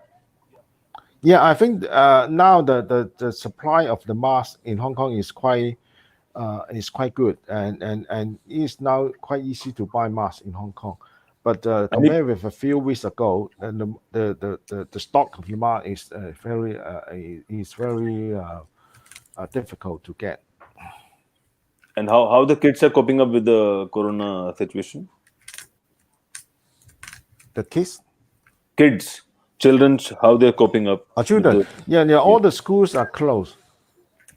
S10: Yeah, I think now the supply of the mask in Hong Kong is quite good, and it's now quite easy to buy masks in Hong Kong. But compared with a few weeks ago, and the stock of the mask is very difficult to get.
S2: And how the kids are coping up with the corona situation?
S10: The kids,
S2: children, how they're coping up?
S10: Children, yeah. All the schools are closed,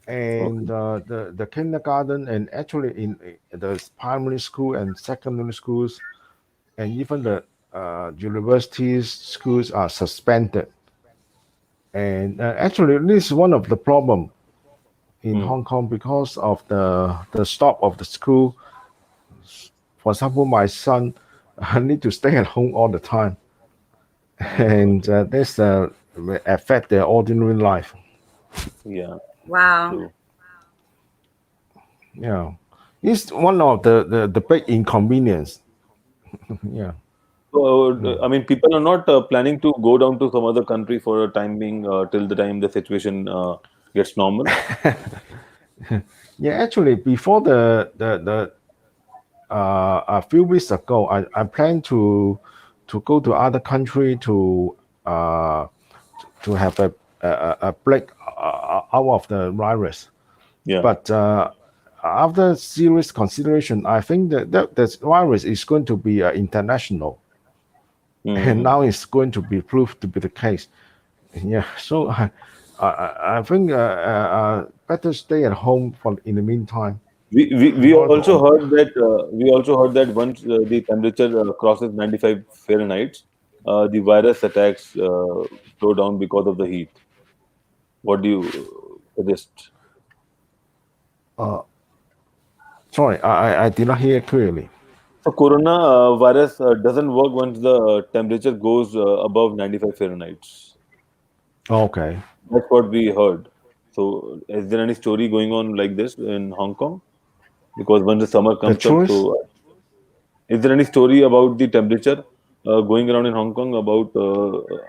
S10: and the kindergarten, and actually in the primary school and secondary schools, and even the universities schools are suspended. And actually, this is one of the problem in Hong Kong because of the stop of the school. For example, my son need to stay at home all the time, and this affect their ordinary life.
S2: Yeah.
S1: Wow.
S2: True.
S10: Yeah, it's one of the big inconvenience. Yeah.
S2: So, I mean, people are not planning to go down to some other country for a time being till the time the situation gets normal.
S10: Yeah, actually, before a few weeks ago, I plan to go to other country to have a break out of the virus.
S2: Yeah.
S10: But after serious consideration, I think that this virus is going to be international, and now it's going to be proved to be the case. Yeah, so I think better stay at home for in the meantime.
S2: We also heard that once the temperature crosses 95 Fahrenheit, the virus attacks slow down because of the heat. What do you suggest?
S10: Sorry, I did not hear clearly.
S2: So corona virus doesn't work once the temperature goes above 95 Fahrenheit.
S10: Okay.
S2: That's what we heard. So is there any story going on like this in Hong Kong? Because when the summer comes up,
S10: truth?
S2: so is there any story about the temperature going around in Hong Kong about?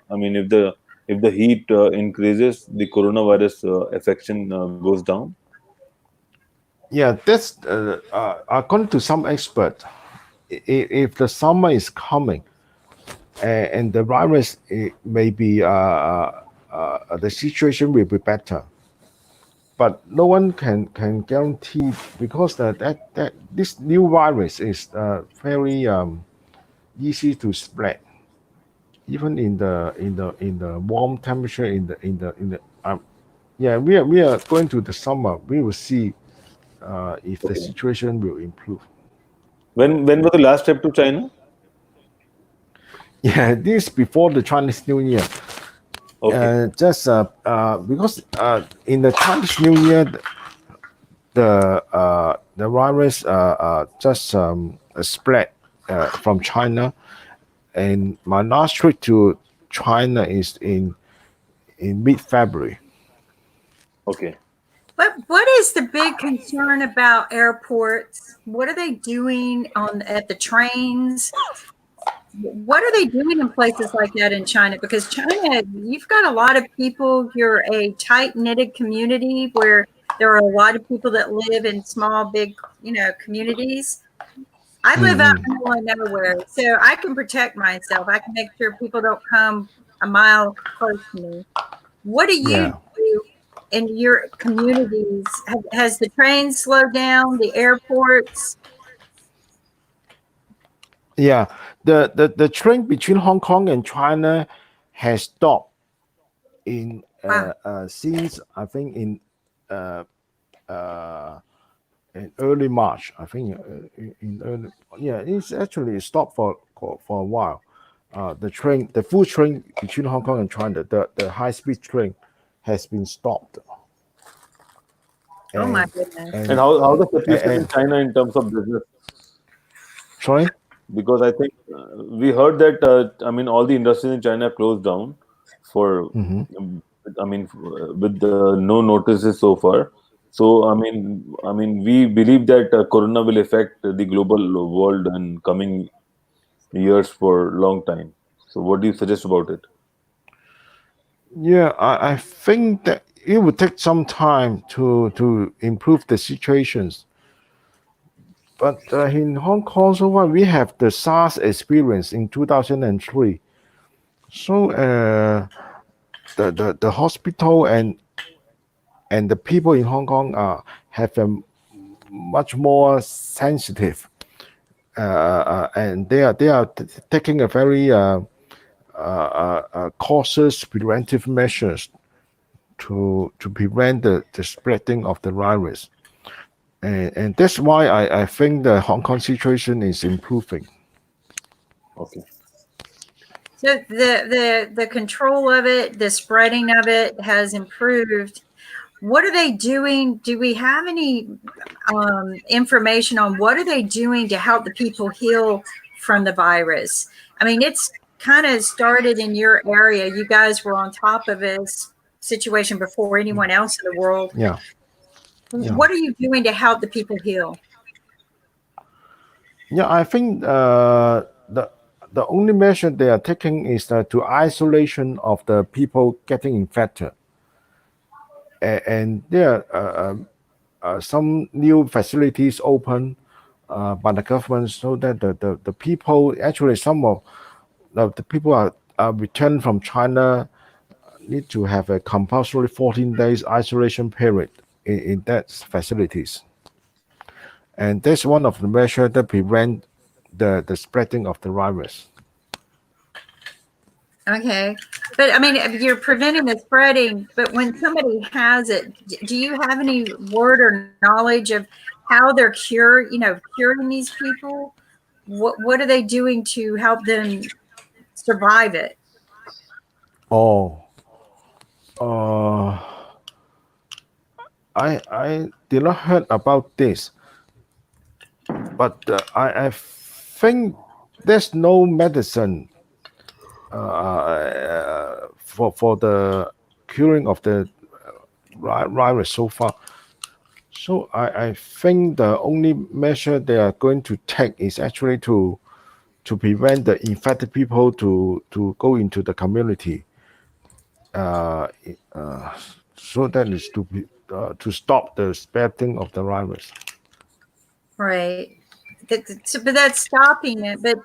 S2: I mean, if the heat increases, the coronavirus affection goes down.
S10: Yeah, that's according to some expert. If the summer is coming and the virus maybe the situation will be better, but no one can guarantee because that this new virus is very easy to spread, even in the warm temperature yeah, we are going to the summer. We will see if the situation will improve.
S2: When was the last trip to China?
S10: Yeah, this before the Chinese New Year.
S2: Okay.
S10: Just because in the Chinese New Year, the virus just spread from China, and my last trip to China is in mid-February.
S2: Okay.
S1: What is the big concern about airports? What are they doing at the trains? What are they doing in places like that in China? Because China, you've got a lot of people. You're a tight-knitted community where there are a lot of people that live in small, big, communities. I live out in the middle of nowhere, so I can protect myself. I can make sure people don't come a mile close to me. What do you do in your communities? Has the trains slowed down? The airports?
S10: Yeah, the train between Hong Kong and China has stopped in since I think in early March. I think it's actually stopped for a while. The full train between Hong Kong and China, the high speed train, has been stopped.
S1: Oh my goodness!
S2: And how the situation in China in terms of business?
S10: Sorry.
S2: Because I think we heard that all the industries in China closed down for with no notices so far. So we believe that Corona will affect the global world in coming years for a long time. So what do you suggest about it?
S10: Yeah, I think that it would take some time to improve the situations. But in Hong Kong, so far we have the SARS experience in 2003. So the hospital and the people in Hong Kong have a much more sensitive, and they are taking a very cautious preventive measures to prevent the spreading of the virus. And that's why I think the Hong Kong situation is improving.
S2: Okay.
S1: So the control of it, the spreading of it has improved. What are they doing? Do we have any information on what are they doing to help the people heal from the virus? I mean, it's kind of started in your area. You guys were on top of this situation before anyone else in the world.
S10: Yeah.
S1: What are you doing to help the people heal?
S10: Yeah, I think the only measure they are taking is to isolation of the people getting infected, and there are some new facilities open by the government so that the people actually some of the people are returned from China need to have a compulsory 14 days isolation period in that facilities. And that's one of the measures that prevent the spreading of the virus.
S1: Okay. But I mean, if you're preventing the spreading, but when somebody has it, do you have any word or knowledge of how they're curing these people? What are they doing to help them survive it?
S10: Oh, uh, I did not heard about this, but I think there's no medicine for the curing of the virus so far. So I think the only measure they are going to take is actually to prevent the infected people to go into the community. So that is to stop the spreading of the virus.
S1: Right. But that's stopping it. But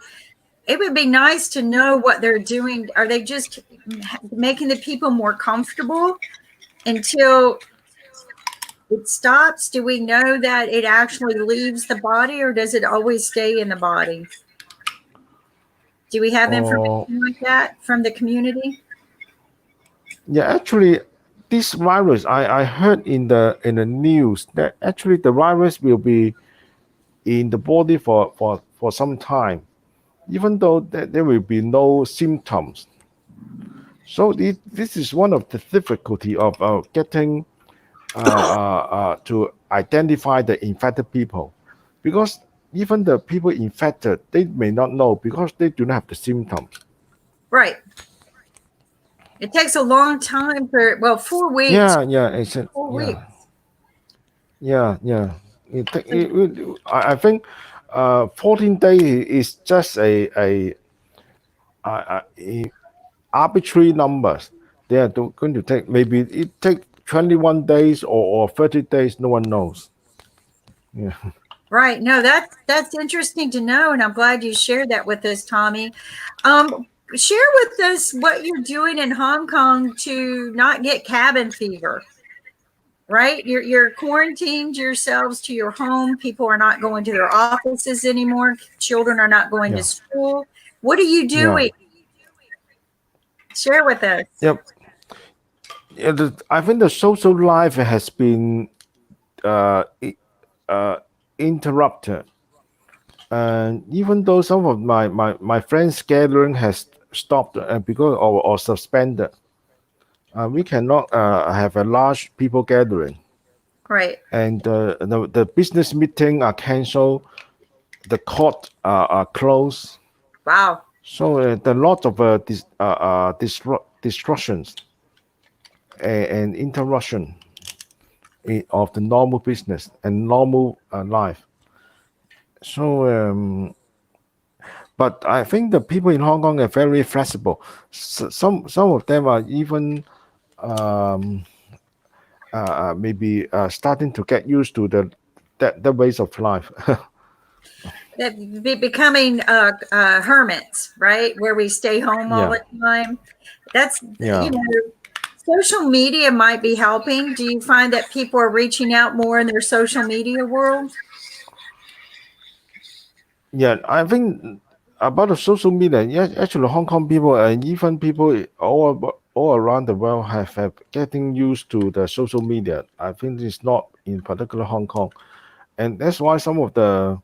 S1: it would be nice to know what they're doing. Are they just making the people more comfortable until it stops? Do we know that it actually leaves the body, or does it always stay in the body? Do we have information like that from the community?
S10: Yeah, actually, this virus, I heard in the news that actually the virus will be in the body for some time, even though there will be no symptoms. So this is one of the difficulty of getting to identify the infected people, because even the people infected, they may not know because they do not have the symptoms.
S1: Right. It takes a long time 4 weeks.
S10: Yeah, it's
S1: 4 weeks.
S10: Yeah. I think 14 days is just a arbitrary numbers. They are going to take, maybe it take 21 days or 30 days. No one knows. Yeah.
S1: Right. No, that's interesting to know, and I'm glad you shared that with us, Tommy. Share with us what you're doing in Hong Kong to not get cabin fever. Right? You're quarantined yourselves to your home. People are not going to their offices anymore. Children are not going to school. What are you doing? Share with us.
S10: Yep. Yeah, I think the social life has been interrupted, and even though some of my friends' gathering has stopped because or suspended, we cannot have a large people gathering.
S1: Right.
S10: And the business meeting are canceled. The court are closed.
S1: Wow.
S10: So there are lot of disruptions and interruption of the normal business and normal life. So, but I think the people in Hong Kong are very flexible. Some of them are even maybe starting to get used to the ways of life.
S1: That becoming hermits, right? Where we stay home all the time. That's social media might be helping. Do you find that people are reaching out more in their social media world?
S10: Yeah, I think about the social media. Yeah, actually, Hong Kong people and even people all around the world have getting used to the social media. I think it's not in particular Hong Kong, and that's why some of the,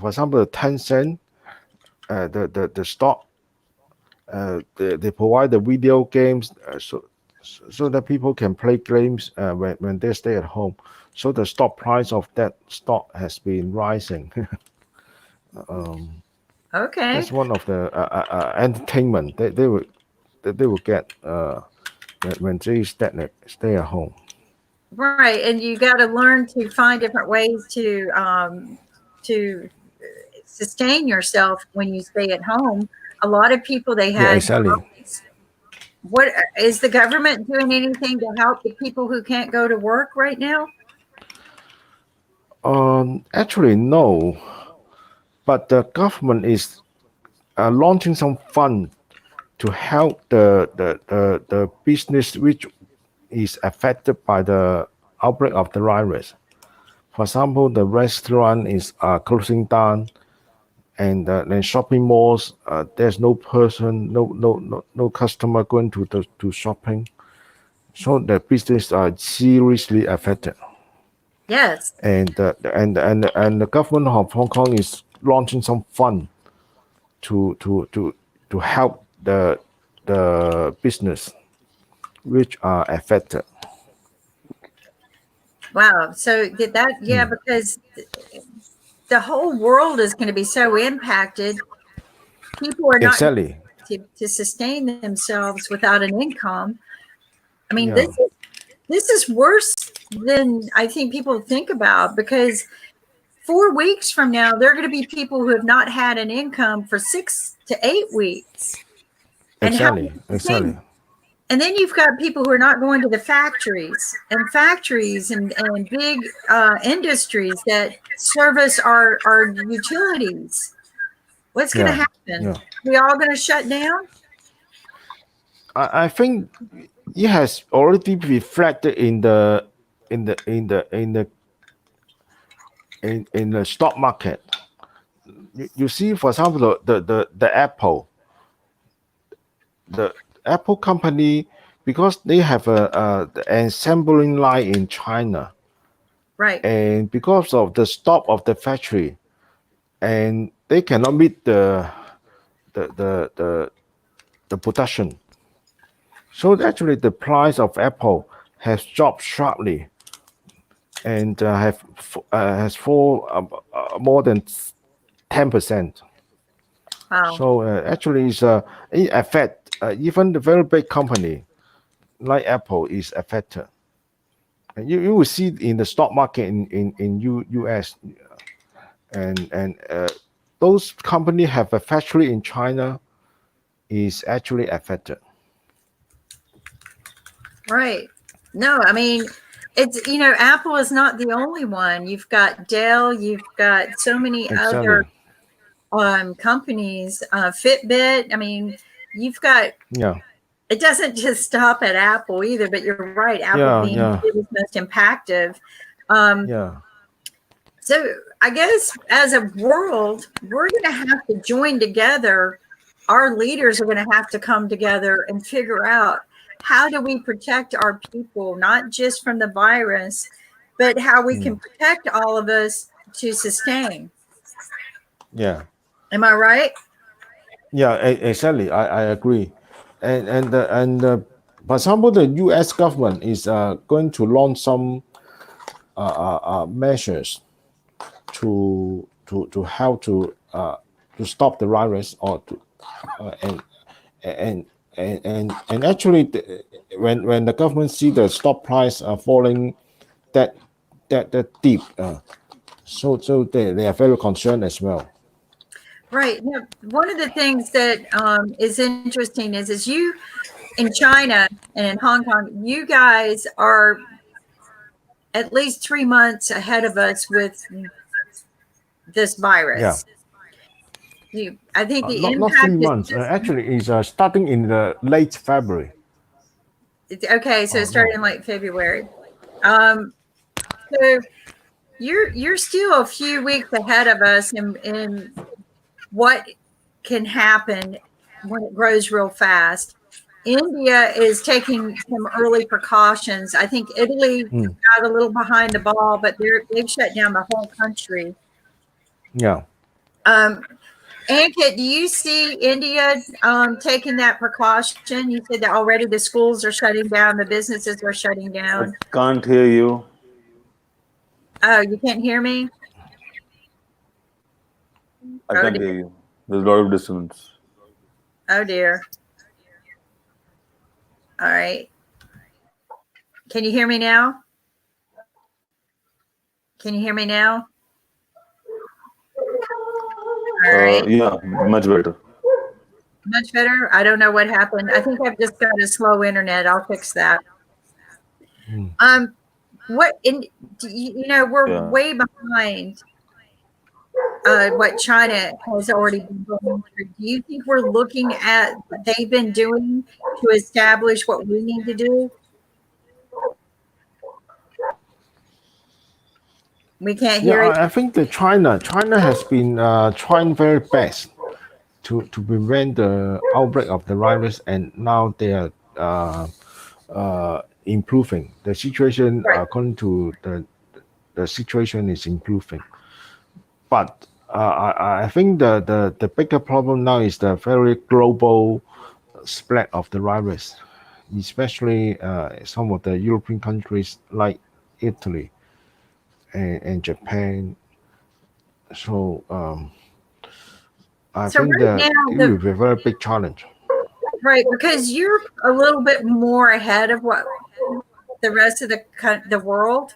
S10: for example, the Tencent, the stock, they provide the video games so that people can play games when they stay at home. So the stock price of that stock has been rising.
S1: Okay.
S10: That's one of the entertainment they will get when they stay at home.
S1: Right, and you got to learn to find different ways to sustain yourself when you stay at home. A lot of people
S10: Exactly.
S1: What is the government doing anything to help the people who can't go to work right now?
S10: Actually, no. But the government is launching some fund to help the business which is affected by the outbreak of the virus. For example, the restaurant is closing down, and then shopping malls, there's no person, no customer going to shopping, so the business are seriously affected.
S1: Yes.
S10: And the government of Hong Kong is launching some fund to help the business which are affected.
S1: Wow. So did that? Yeah, because the whole world is going to be so impacted. People are not
S10: Exactly.
S1: to sustain themselves without an income. I mean,
S10: Yeah.
S1: this is worse than I think people think about, because 4 weeks from now, there are going to be people who have not had an income for 6 to 8 weeks. And
S10: Exactly.
S1: And then you've got people who are not going to the factories and big industries that service our utilities. What's going to happen?
S10: Yeah.
S1: We all going to shut down?
S10: I think it has already reflected in the stock market. You see, for example, the Apple company, because they have the assembling line in China,
S1: right?
S10: And because of the stop of the factory, and they cannot meet the production. So actually, the price of Apple has dropped sharply, and has fallen more than 10%.
S1: Wow.
S10: So actually, it affect even the very big company like Apple is affected. And you will see in the stock market in US, and those companies have a factory in China is actually affected.
S1: Right. No, I mean, it's, Apple is not the only one. You've got Dell, you've got so many other companies, Fitbit. I mean, you've got, it doesn't just stop at Apple either, but you're right. Apple being the most impactful. So I guess as a world, we're going to have to join together. Our leaders are going to have to come together and figure out, how do we protect our people, not just from the virus, but how we can protect all of us to sustain.
S10: Yeah.
S1: Am I right?
S10: Yeah, exactly. I agree. And for example, the U.S. government is going to launch some measures to help to stop the virus, or to and actually, when the government see the stock price falling that deep, so they are very concerned as well.
S1: Right. Now, one of the things that is interesting is you in China and in Hong Kong, you guys are at least 3 months ahead of us with this virus.
S10: Yeah.
S1: I think the
S10: not
S1: impact
S10: 3 months. Actually, it's starting in the late February.
S1: Okay, so it started in late February. So you're still a few weeks ahead of us in what can happen when it grows real fast. India is taking some early precautions. I think Italy got a little behind the ball, but they've shut down the whole country.
S10: Yeah.
S1: Ankit, do you see India taking that precaution? You said that already the schools are shutting down, the businesses are shutting down.
S2: I can't hear you.
S1: Oh, you can't hear me?
S2: I can't hear you. There's a lot of dissonance.
S1: Oh, dear. All right. Can you hear me now? Can you hear me now? All right.
S2: Yeah, much better.
S1: Much better? I don't know what happened. I think I've just got a slow internet. I'll fix that. We're way behind what China has already been going through. Do you think we're looking at what they've been doing to establish what we need to do? We can't hear
S10: Yeah,
S1: it.
S10: I think that China has been trying very best to prevent the outbreak of the virus, and now they are improving the situation.
S1: Right.
S10: According to the situation is improving, but I think the bigger problem now is the very global spread of the virus, especially some of the European countries like Italy and Japan. So I
S1: So
S10: think
S1: right
S10: that
S1: now,
S10: it will be a very big challenge.
S1: right, because you're a little bit more ahead of what the rest of the world.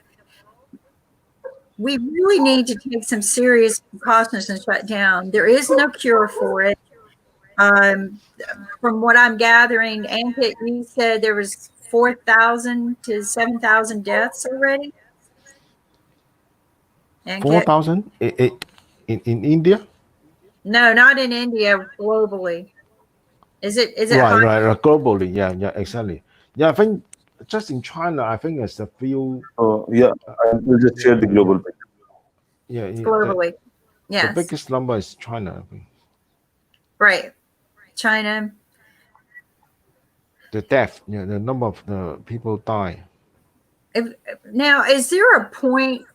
S1: We really need to take some serious precautions and shut down. There is no cure for it. From what I'm gathering, Ankit, you said there was 4,000 to 7,000 deaths already. Ankit?
S10: 4,000 in India?
S1: No, not in India. Globally, is it high?
S10: Right. Globally, yeah, exactly. Yeah, I think just in China, I think it's a few.
S2: Yeah, I will just share the global picture.
S10: Yeah,
S1: Globally,
S10: the
S1: yes,
S10: biggest number is China. I think.
S1: right. China.
S10: The death, yeah, the number of the people die.
S1: Now, is there a point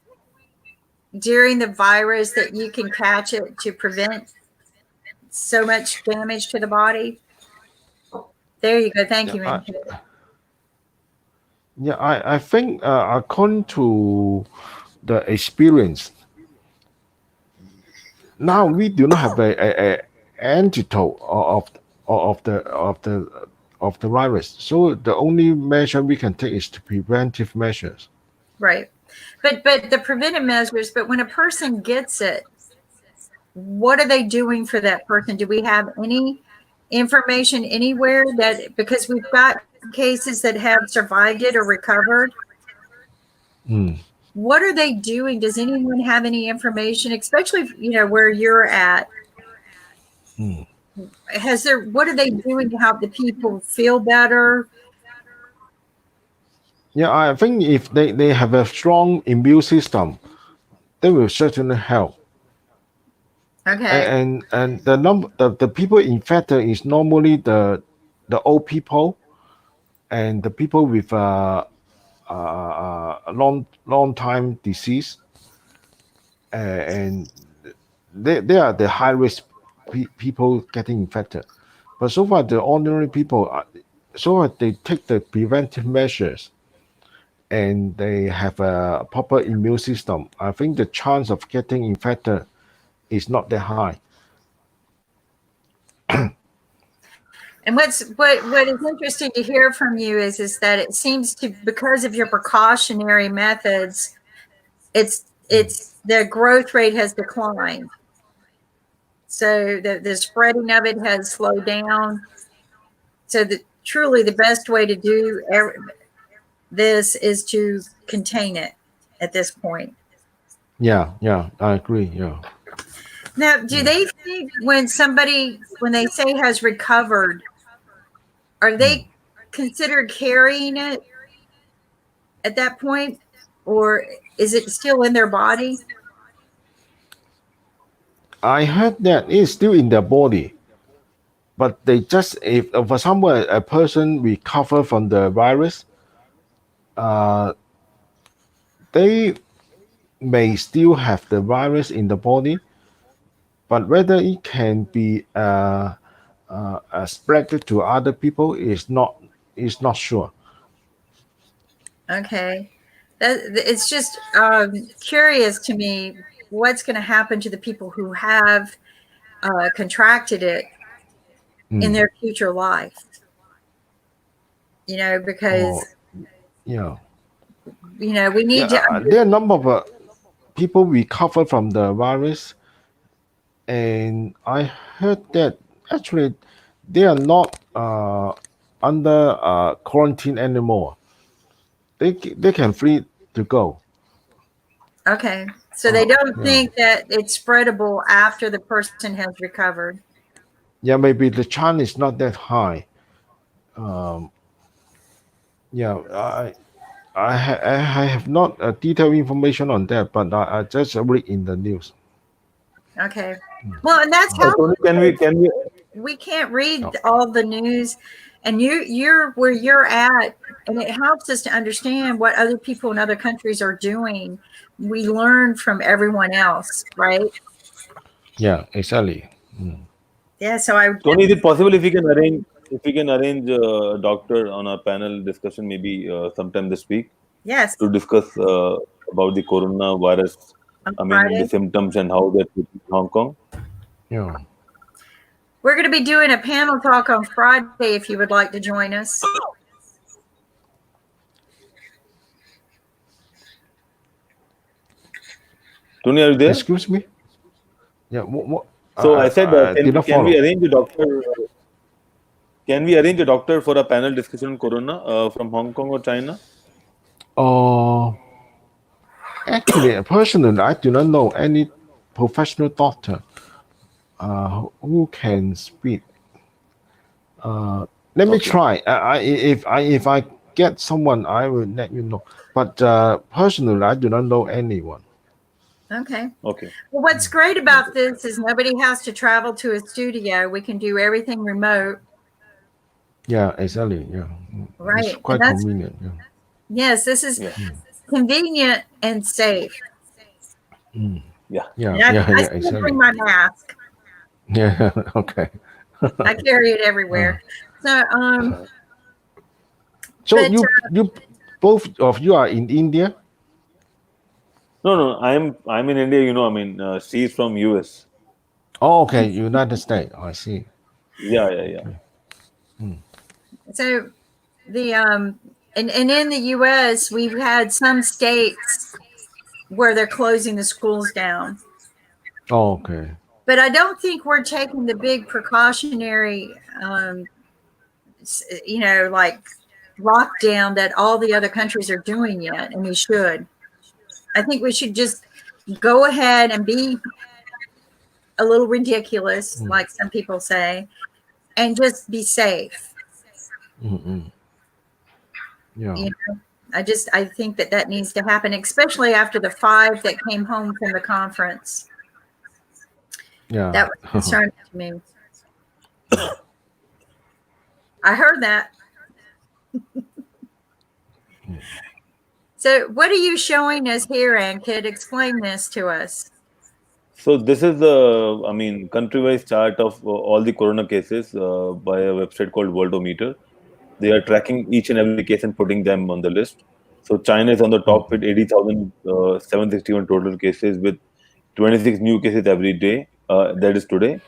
S1: during the virus that you can catch it to prevent so much damage to the body? There you go. Thank you, Ankit.
S10: Yeah, I think according to the experience, now we do not have a antidote of the virus. So the only measure we can take is to preventive measures.
S1: Right. But the preventive measures, but when a person gets it, what are they doing for that person? Do we have any information anywhere that, because we've got cases that have survived it or recovered? What are they doing? Does anyone have any information, especially, where you're at? What are they doing to help the people feel better?
S10: Yeah, I think if they have a strong immune system, they will certainly help.
S1: Okay.
S10: And the people infected is normally the old people and the people with a long time disease, and they are the high risk people getting infected. But so far the ordinary people, so far they take the preventive measures and they have a proper immune system, I think the chance of getting infected is not that high.
S1: And what is interesting to hear from you is that it seems to, because of your precautionary methods, it's the growth rate has declined. So the spreading of it has slowed down. So truly the best way to do this is to contain it at this point.
S10: Yeah, I agree. Yeah.
S1: Now, do they think when they say has recovered, are they considered carrying it at that point, or is it still in their body?
S10: I heard that it's still in their body, but they just, if for example a person recover from the virus, they may still have the virus in the body, but whether it can be spread to other people is not sure.
S1: Okay, it's just curious to me what's going to happen to the people who have contracted it in their future life. Because we need to.
S10: There are a number of people recover from the virus, and I heard that actually they are not under quarantine anymore. They can free to go.
S1: Okay, So they don't
S10: yeah.
S1: think that it's spreadable after the person has recovered.
S10: Yeah, maybe the chance is not that high. Yeah, I have not detailed information on that, but I just read in the news.
S1: Okay. Well, and that's
S2: So
S1: how
S2: Tony, can
S1: we can't read
S10: Oh.
S1: all the news, and you're where you're at, and it helps us to understand what other people in other countries are doing. We learn from everyone else, right?
S10: Yeah, exactly.
S1: Yeah. So I
S2: Tony, is it possible if we can arrange a doctor on our panel discussion maybe sometime this week
S1: yes
S2: to discuss about the coronavirus?
S1: on
S2: I mean,
S1: Friday.
S2: the symptoms and how they're treated in Hong Kong.
S10: Yeah.
S1: We're going to be doing a panel talk on Friday if you would like to join us.
S2: Tony, are you there?
S10: Excuse me. Yeah. What?
S2: So I said,
S10: did not
S2: can
S10: follow.
S2: we arrange a doctor? Can we arrange a doctor for a panel discussion on corona from Hong Kong or China?
S10: Actually, personally, I do not know any professional doctor who can speak. Let me
S2: Okay.
S10: try. If I get someone, I will let you know. But personally, I do not know anyone.
S1: Okay.
S2: Okay.
S1: Well, what's great about this is nobody has to travel to a studio. We can do everything remote.
S10: Yeah, exactly. Yeah,
S1: Right.
S10: It's
S1: And
S10: quite
S1: that's,
S10: convenient. Yeah.
S1: yes, this is
S2: Yeah.
S1: convenient and safe.
S10: Mm.
S2: Yeah.
S10: Yeah,
S1: And I
S10: yeah,
S1: still
S10: exactly.
S1: bring my mask.
S10: Yeah. Okay.
S1: I carry it everywhere. So,
S10: So
S1: but,
S10: you both of you are in India.
S2: No, I'm in India. You know, I mean, she's from US.
S10: Oh, okay, United States. I see.
S2: Yeah.
S1: so the and in the US we've had some states where they're closing the schools down.
S10: Oh, okay.
S1: But I don't think we're taking the big precautionary like lockdown that all the other countries are doing yet, and we should. I think we should just go ahead and be a little ridiculous, like some people say, and just be safe.
S10: Mm-mm. Yeah.
S1: You know, I think that needs to happen, especially after the 5 that came home from the conference.
S10: Yeah.
S1: That was concerning to me. I heard that. So what are you showing us here, Ankit? Explain this to us.
S2: So this is the, I mean, country-wise chart of all the corona cases by a website called Worldometer. They are tracking each and every case and putting them on the list. So China is on the top with 80,761 total cases with 26 new cases every day. That is today.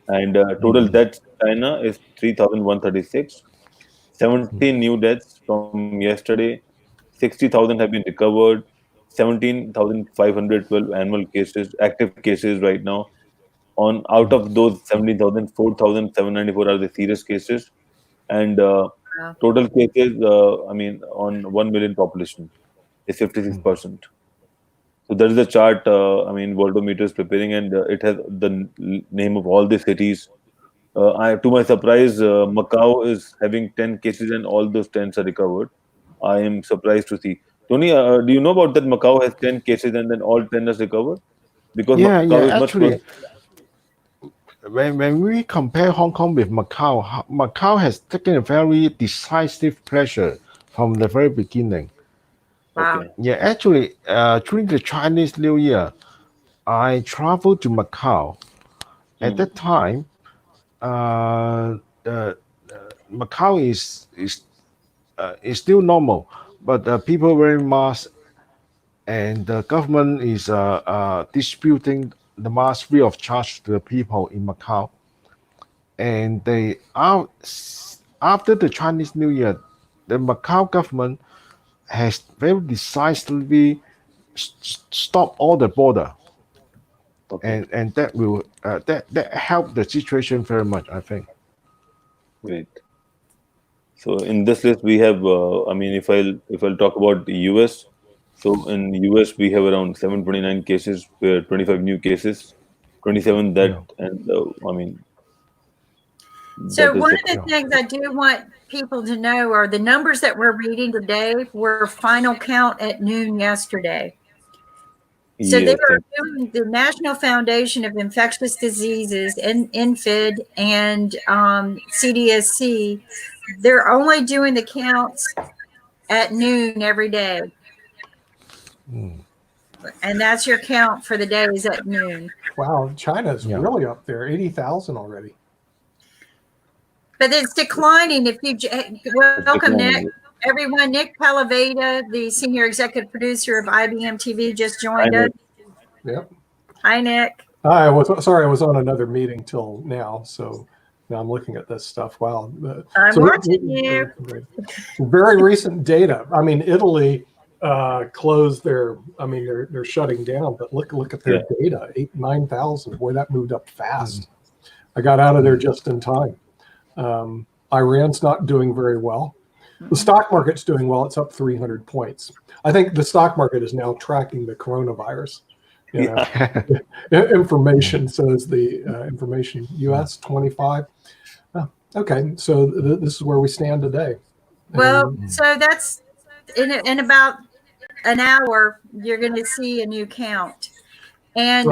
S2: And total deaths China is 3,136. 17 new deaths from yesterday. 60,000 have been recovered. 17,512 annual cases, active cases right now. On out of those 17,000, 4,794 are the serious cases, and
S1: Wow.
S2: total cases, I mean, on 1 million population is 56%. So that is the chart. I mean, Worldometer is preparing, and it has the name of all the cities. To my surprise, Macau is having 10 cases, and all those 10 are recovered. I am surprised to see. Tony, do you know about that? Macau has 10 cases, and then all 10 has recovered because
S10: Yeah.
S2: Macau is much closer.
S10: Actually, when we compare Hong Kong with Macau, Macau has taken a very decisive pressure from the very beginning.
S1: Wow.
S2: Okay.
S10: Yeah, actually, during the Chinese New Year, I traveled to Macau. At that time, Macau is still normal, but people wearing masks, and the government is distributing the mask free of charge to the people in Macau. And they are after the Chinese New Year, the Macau government has very decisively stopped all the border,
S2: Okay.
S10: and that will that help the situation very much, I think.
S2: Great. So in this list we have, I mean, if I'll talk about the US, So in US we have around 729 cases, 25 new cases, 27 that, and I mean.
S1: So
S2: that is
S1: one
S2: the-
S1: of the things I do want people to know are the numbers that we're reading today were final count at noon yesterday. So they
S2: Yes,
S1: are doing the National Foundation of Infectious Diseases and NFID and CDSC. They're only doing the counts at noon every day. And that's your count for the days at noon.
S11: Wow, China's
S10: Yeah.
S11: really up there, 80,000 already.
S1: But it's declining. If you welcome
S2: declining.
S1: Nick, everyone. Nick Palaveda, the senior executive producer of IBM TV, just joined
S2: Hi,
S1: us.
S11: Yep.
S1: Hi, Nick.
S11: I was on another meeting till now, so now I'm looking at this stuff. Wow.
S1: I'm
S11: So
S1: watching you.
S11: Very recent data. I mean, Italy closed their. I mean, they're shutting down, but look at their data. 9,000. Boy, that moved up fast. I got out of there just in time. Iran's not doing very well. The stock market's doing well. It's up 300 points. I think the stock market is now tracking the coronavirus. You know, information. So is the information. US 25. Okay, so this is where we stand today.
S1: Well, so that's in about an hour. You're going to see a new count. And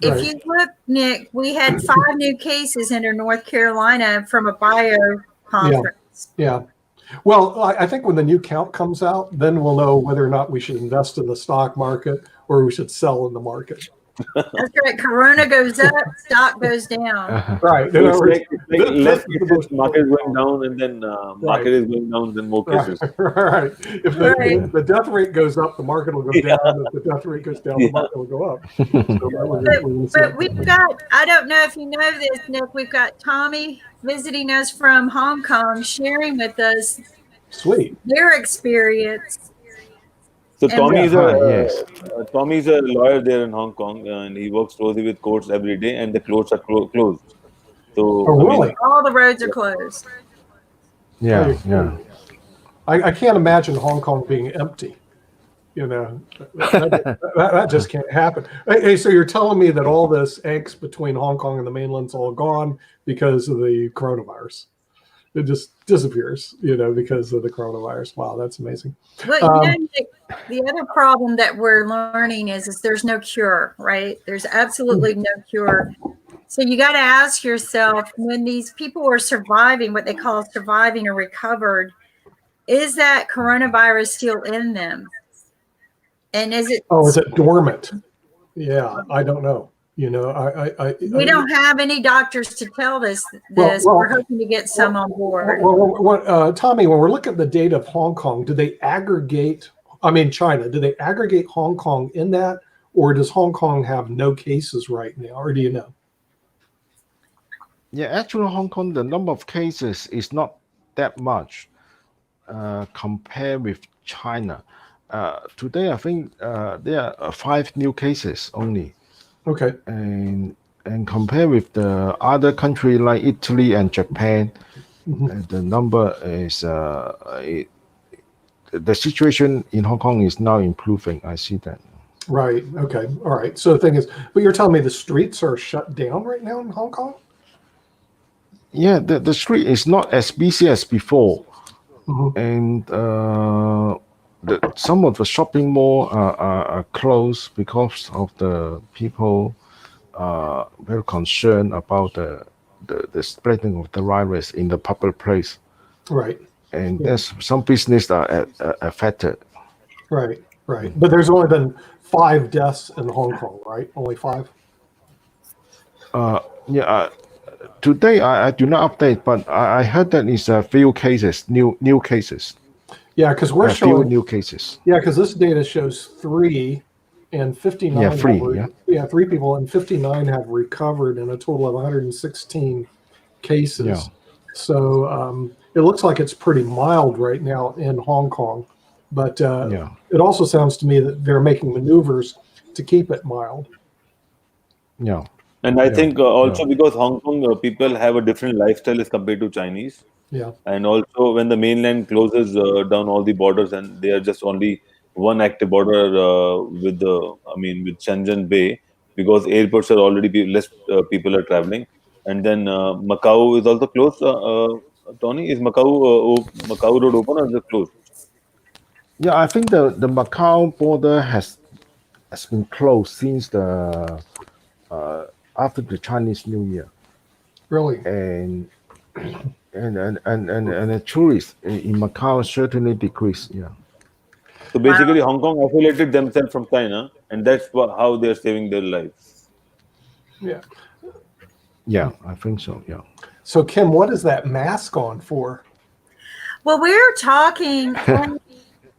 S1: if you look, Nick, we had 5 new cases enter North Carolina from a bio conference.
S11: Yeah. Well, I think when the new count comes out, then we'll know whether or not we should invest in the stock market or we should sell in the market.
S1: That's right. Corona goes up, stock goes down.
S11: Right.
S2: So it's like less cases, market is going down, and then market is going down, then more cases.
S11: Right. If the death rate goes up, the market will go down. If the death rate goes down, the market will go up.
S1: But we've got, I don't know if you know this, Nick, we've got Tommy visiting us from Hong Kong, sharing with us their experience.
S2: So Tommy's a lawyer there in Hong Kong, and he works closely with courts every day, and the courts are closed. So
S1: all the roads are closed.
S11: Yeah. I can't imagine Hong Kong being empty. You know, that just can't happen. Hey, so you're telling me that all this angst between Hong Kong and the mainland's all gone because of the coronavirus? It just disappears, you know, because of the coronavirus. Wow, that's amazing.
S1: But you know, Nick, the other problem that we're learning is there's no cure, right? There's absolutely no cure. So you got to ask yourself, when these people are surviving, what they call surviving or recovered, is that coronavirus still in them? And is it?
S11: Oh, is it dormant? Yeah, I don't know. You know,
S1: we don't have any doctors to tell us this. We're hoping to get some on board.
S11: Tommy, when we're looking at the data of Hong Kong, do they aggregate? I mean, China, do they aggregate Hong Kong in that, or does Hong Kong have no cases right now, or do you know?
S10: Yeah, actually, Hong Kong, the number of cases is not that much compared with China. Today, I think there are 5 new cases only.
S11: Okay.
S10: And compared with the other country like Italy and Japan, the number is the situation in Hong Kong is now improving. I see that.
S11: Right. Okay. All right. So the thing is, but you're telling me the streets are shut down right now in Hong Kong?
S10: Yeah, the street is not as busy as before, and some of the shopping mall are closed because of the people very concerned about the spreading of the virus in the public place.
S11: Right.
S10: And there's some business are affected.
S11: Right. But there's only been 5 deaths in Hong Kong, right? Only 5?
S10: Today I do not update, but I heard that it's a few cases, new cases.
S11: Yeah, because we're showing
S10: new cases.
S11: Yeah, because this data shows 3 and 59.
S10: Yeah, 3.
S11: Yeah, 3 people and 59 have recovered in a total of 116 cases.
S10: Yeah.
S11: So it looks like it's pretty mild right now in Hong Kong, but it also sounds to me that they're making maneuvers to keep it mild.
S10: Yeah.
S2: And I think also because Hong Kong people have a different lifestyle as compared to Chinese.
S11: Yeah.
S2: And also when the mainland closes down all the borders and they are just only one active border with with Shenzhen Bay, because airports are already less people are traveling, and then Macau is also closed. Tony, is Macau road open or is it closed?
S10: Yeah, I think the Macau border has been closed since the after the Chinese New Year,
S11: Really?
S10: and the tourists in Macau certainly decreased. Yeah.
S2: So basically, Hong Kong isolated themselves from China, and that's how they're saving their lives.
S11: Yeah.
S10: Yeah, I think so. Yeah.
S11: So Kim, what is that mask on for?
S1: Well, we're talking, and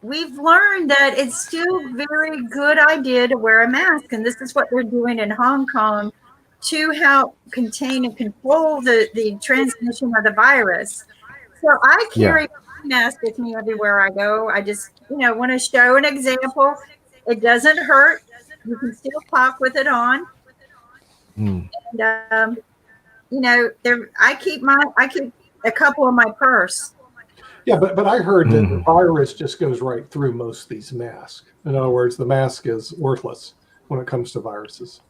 S1: we've learned that it's still a very good idea to wear a mask. And this is what they're doing in Hong Kong to help contain and control the transmission of the virus. So I carry my mask with me everywhere I go. I just, want to show an example. It doesn't hurt. You can still talk with it on.
S10: Mm.
S1: And, I keep a couple in my purse.
S11: Yeah, but I heard that the virus just goes right through most of these masks. In other words, the mask is worthless when it comes to viruses.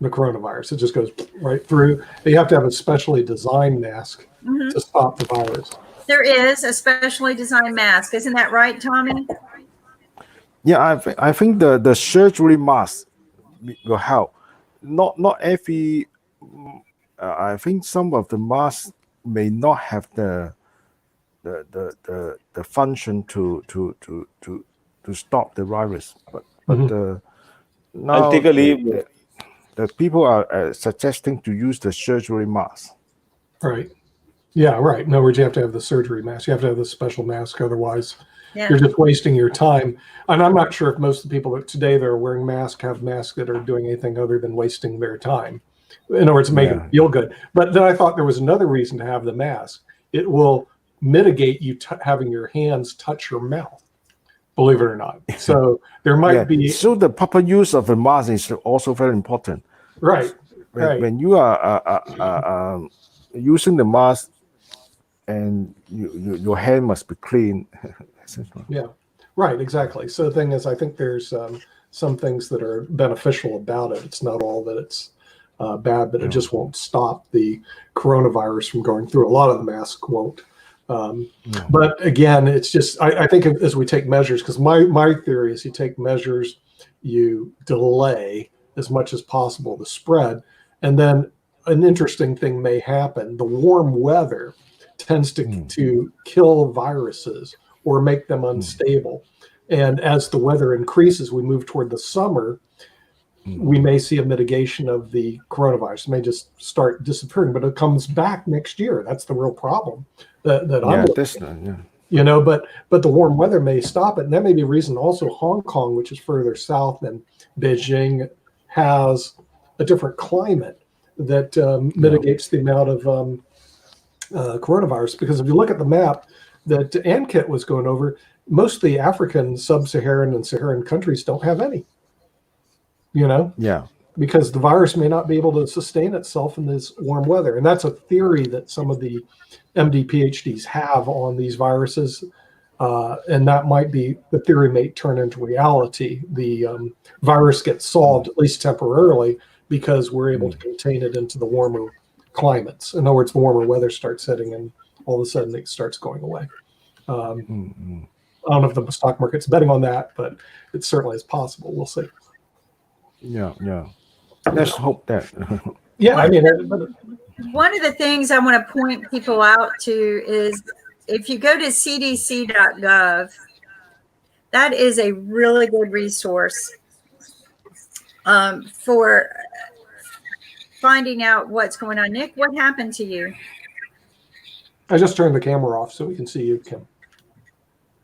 S11: The coronavirus, it just goes right through. You have to have a specially designed mask to stop the virus.
S1: There is a specially designed mask. Isn't that right, Tommy?
S10: Yeah, I think the surgery mask will help. Not every. I think some of the masks may not have the function to stop the virus, but now
S2: I'll take a leave.
S10: The people are suggesting to use the surgery mask.
S11: Right. Yeah, right. In other words, you have to have the surgery mask. You have to have the special mask. Otherwise,
S1: Yeah.
S11: you're just wasting your time. And I'm not sure if most of the people that today that are wearing masks have masks that are doing anything other than wasting their time. In other words, make them feel good. But then I thought there was another reason to have the mask. It will mitigate you having your hands touch your mouth, believe it or not. So there might be.
S10: So the proper use of the mask is also very important.
S11: Right.
S10: When you are using the mask, and your hand must be clean.
S11: Yeah, right, exactly. So the thing is, I think there's some things that are beneficial about it. It's not all that it's bad, but it just won't stop the coronavirus from going through. A lot of the masks won't. But again, it's just, I think as we take measures, because my theory is you take measures, you delay as much as possible the spread, and then an interesting thing may happen. The warm weather tends to kill viruses or make them unstable. And as the weather increases, we move toward the summer, we may see a mitigation of the coronavirus. It may just start disappearing, but it comes back next year. That's the real problem that I'm looking at. But the warm weather may stop it. And that may be a reason also Hong Kong, which is further south than Beijing, has a different climate that mitigates the amount of coronavirus. Because if you look at the map that Ankit was going over, most of the African, sub-Saharan and Saharan countries don't have any. Because the virus may not be able to sustain itself in this warm weather. And that's a theory that some of the MD PhDs have on these viruses. And that might be, the theory may turn into reality. The virus gets solved, at least temporarily, because we're able to contain it into the warmer climates. In other words, the warmer weather starts setting and all of a sudden it starts going away. I don't know if the stock market's betting on that, but it certainly is possible. We'll see.
S10: Yeah. Let's hope that.
S1: One of the things I want to point people out to is if you go to cdc.gov, that is a really good resource for finding out what's going on. Nick, what happened to you?
S11: I just turned the camera off so we can see you, Kim.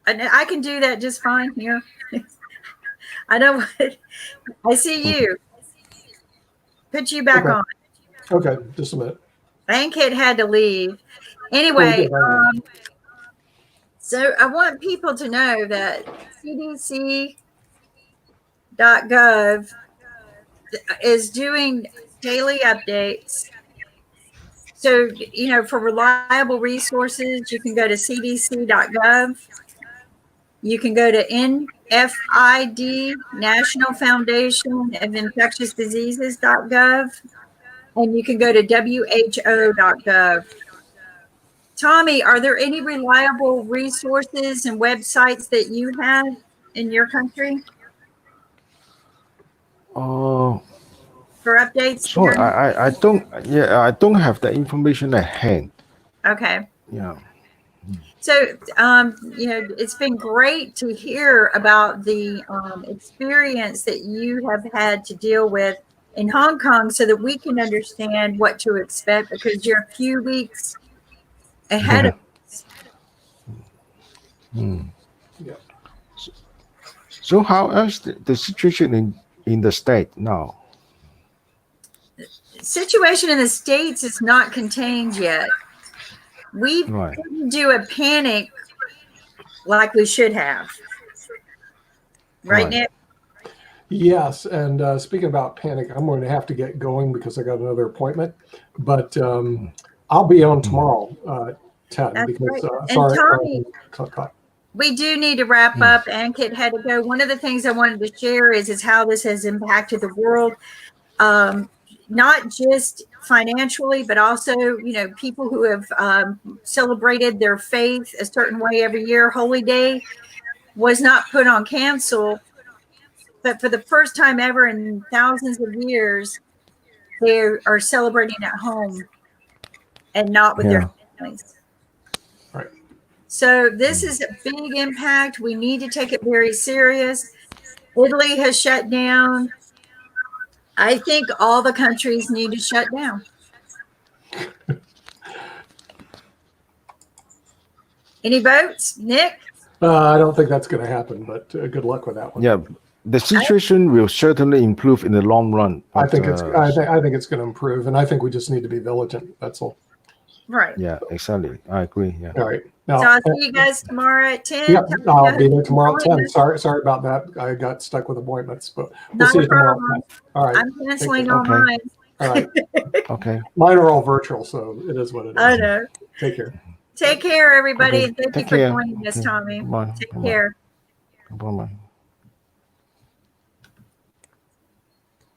S1: I can do that just fine here. I know. I see you. Put you back on.
S11: Okay, just a minute.
S1: Ankit had to leave. Anyway, so I want people to know that cdc.gov is doing daily updates. So, for reliable resources, you can go to cdc.gov. You can go to FID, National Foundation of Infectious Diseases.gov, and you can go to WHO.gov. Tommy, are there any reliable resources and websites that you have in your country
S10: Oh,
S1: for updates?
S10: sorry, I don't have the information at hand.
S1: Okay.
S10: Yeah.
S1: So, it's been great to hear about the experience that you have had to deal with in Hong Kong so that we can understand what to expect, because you're a few weeks ahead of us.
S11: Yeah.
S10: So how else the situation in the state now?
S1: Situation in the States is not contained yet. We
S10: Right.
S1: didn't do a panic like we should have. Right,
S10: Right.
S1: Nick?
S11: Yes, and speaking about panic, I'm going to have to get going because I got another appointment. But I'll be on tomorrow at 10
S1: That's
S11: because
S1: right. And
S11: sorry.
S1: Tommy, we do need to wrap up. Ankit had to go. One of the things I wanted to share is how this has impacted the world, not just financially, but also, people who have celebrated their faith a certain way every year. Holy Day was not put on cancel, but for the first time ever in thousands of years, they are celebrating at home and not with their families.
S11: Right.
S1: So this is a big impact. We need to take it very serious. Italy has shut down. I think all the countries need to shut down. Any votes, Nick?
S11: I don't think that's going to happen, but good luck with that one.
S10: Yeah, the situation will certainly improve in the long run.
S11: I
S10: but,
S11: think it's going to improve, and I think we just need to be vigilant. That's all.
S1: Right.
S10: Yeah, exactly. I agree. Yeah.
S11: All right.
S1: So I'll see you guys tomorrow at 10.
S11: Yeah, I'll be there tomorrow at 10. Sorry about that. I got stuck with appointments, but we'll see you tomorrow at 10. All right.
S1: I'm canceling all
S10: Okay.
S1: mine.
S11: All right.
S10: Okay.
S11: Mine are all virtual, so it is what it is.
S1: I know.
S11: Take care.
S1: Take care, everybody,
S10: Okay.
S1: and thank
S10: Take
S1: you for
S10: care.
S1: joining us,
S10: Okay.
S1: Tommy.
S10: Bye.
S1: Take
S10: Bye.
S1: care.
S10: Bye-bye.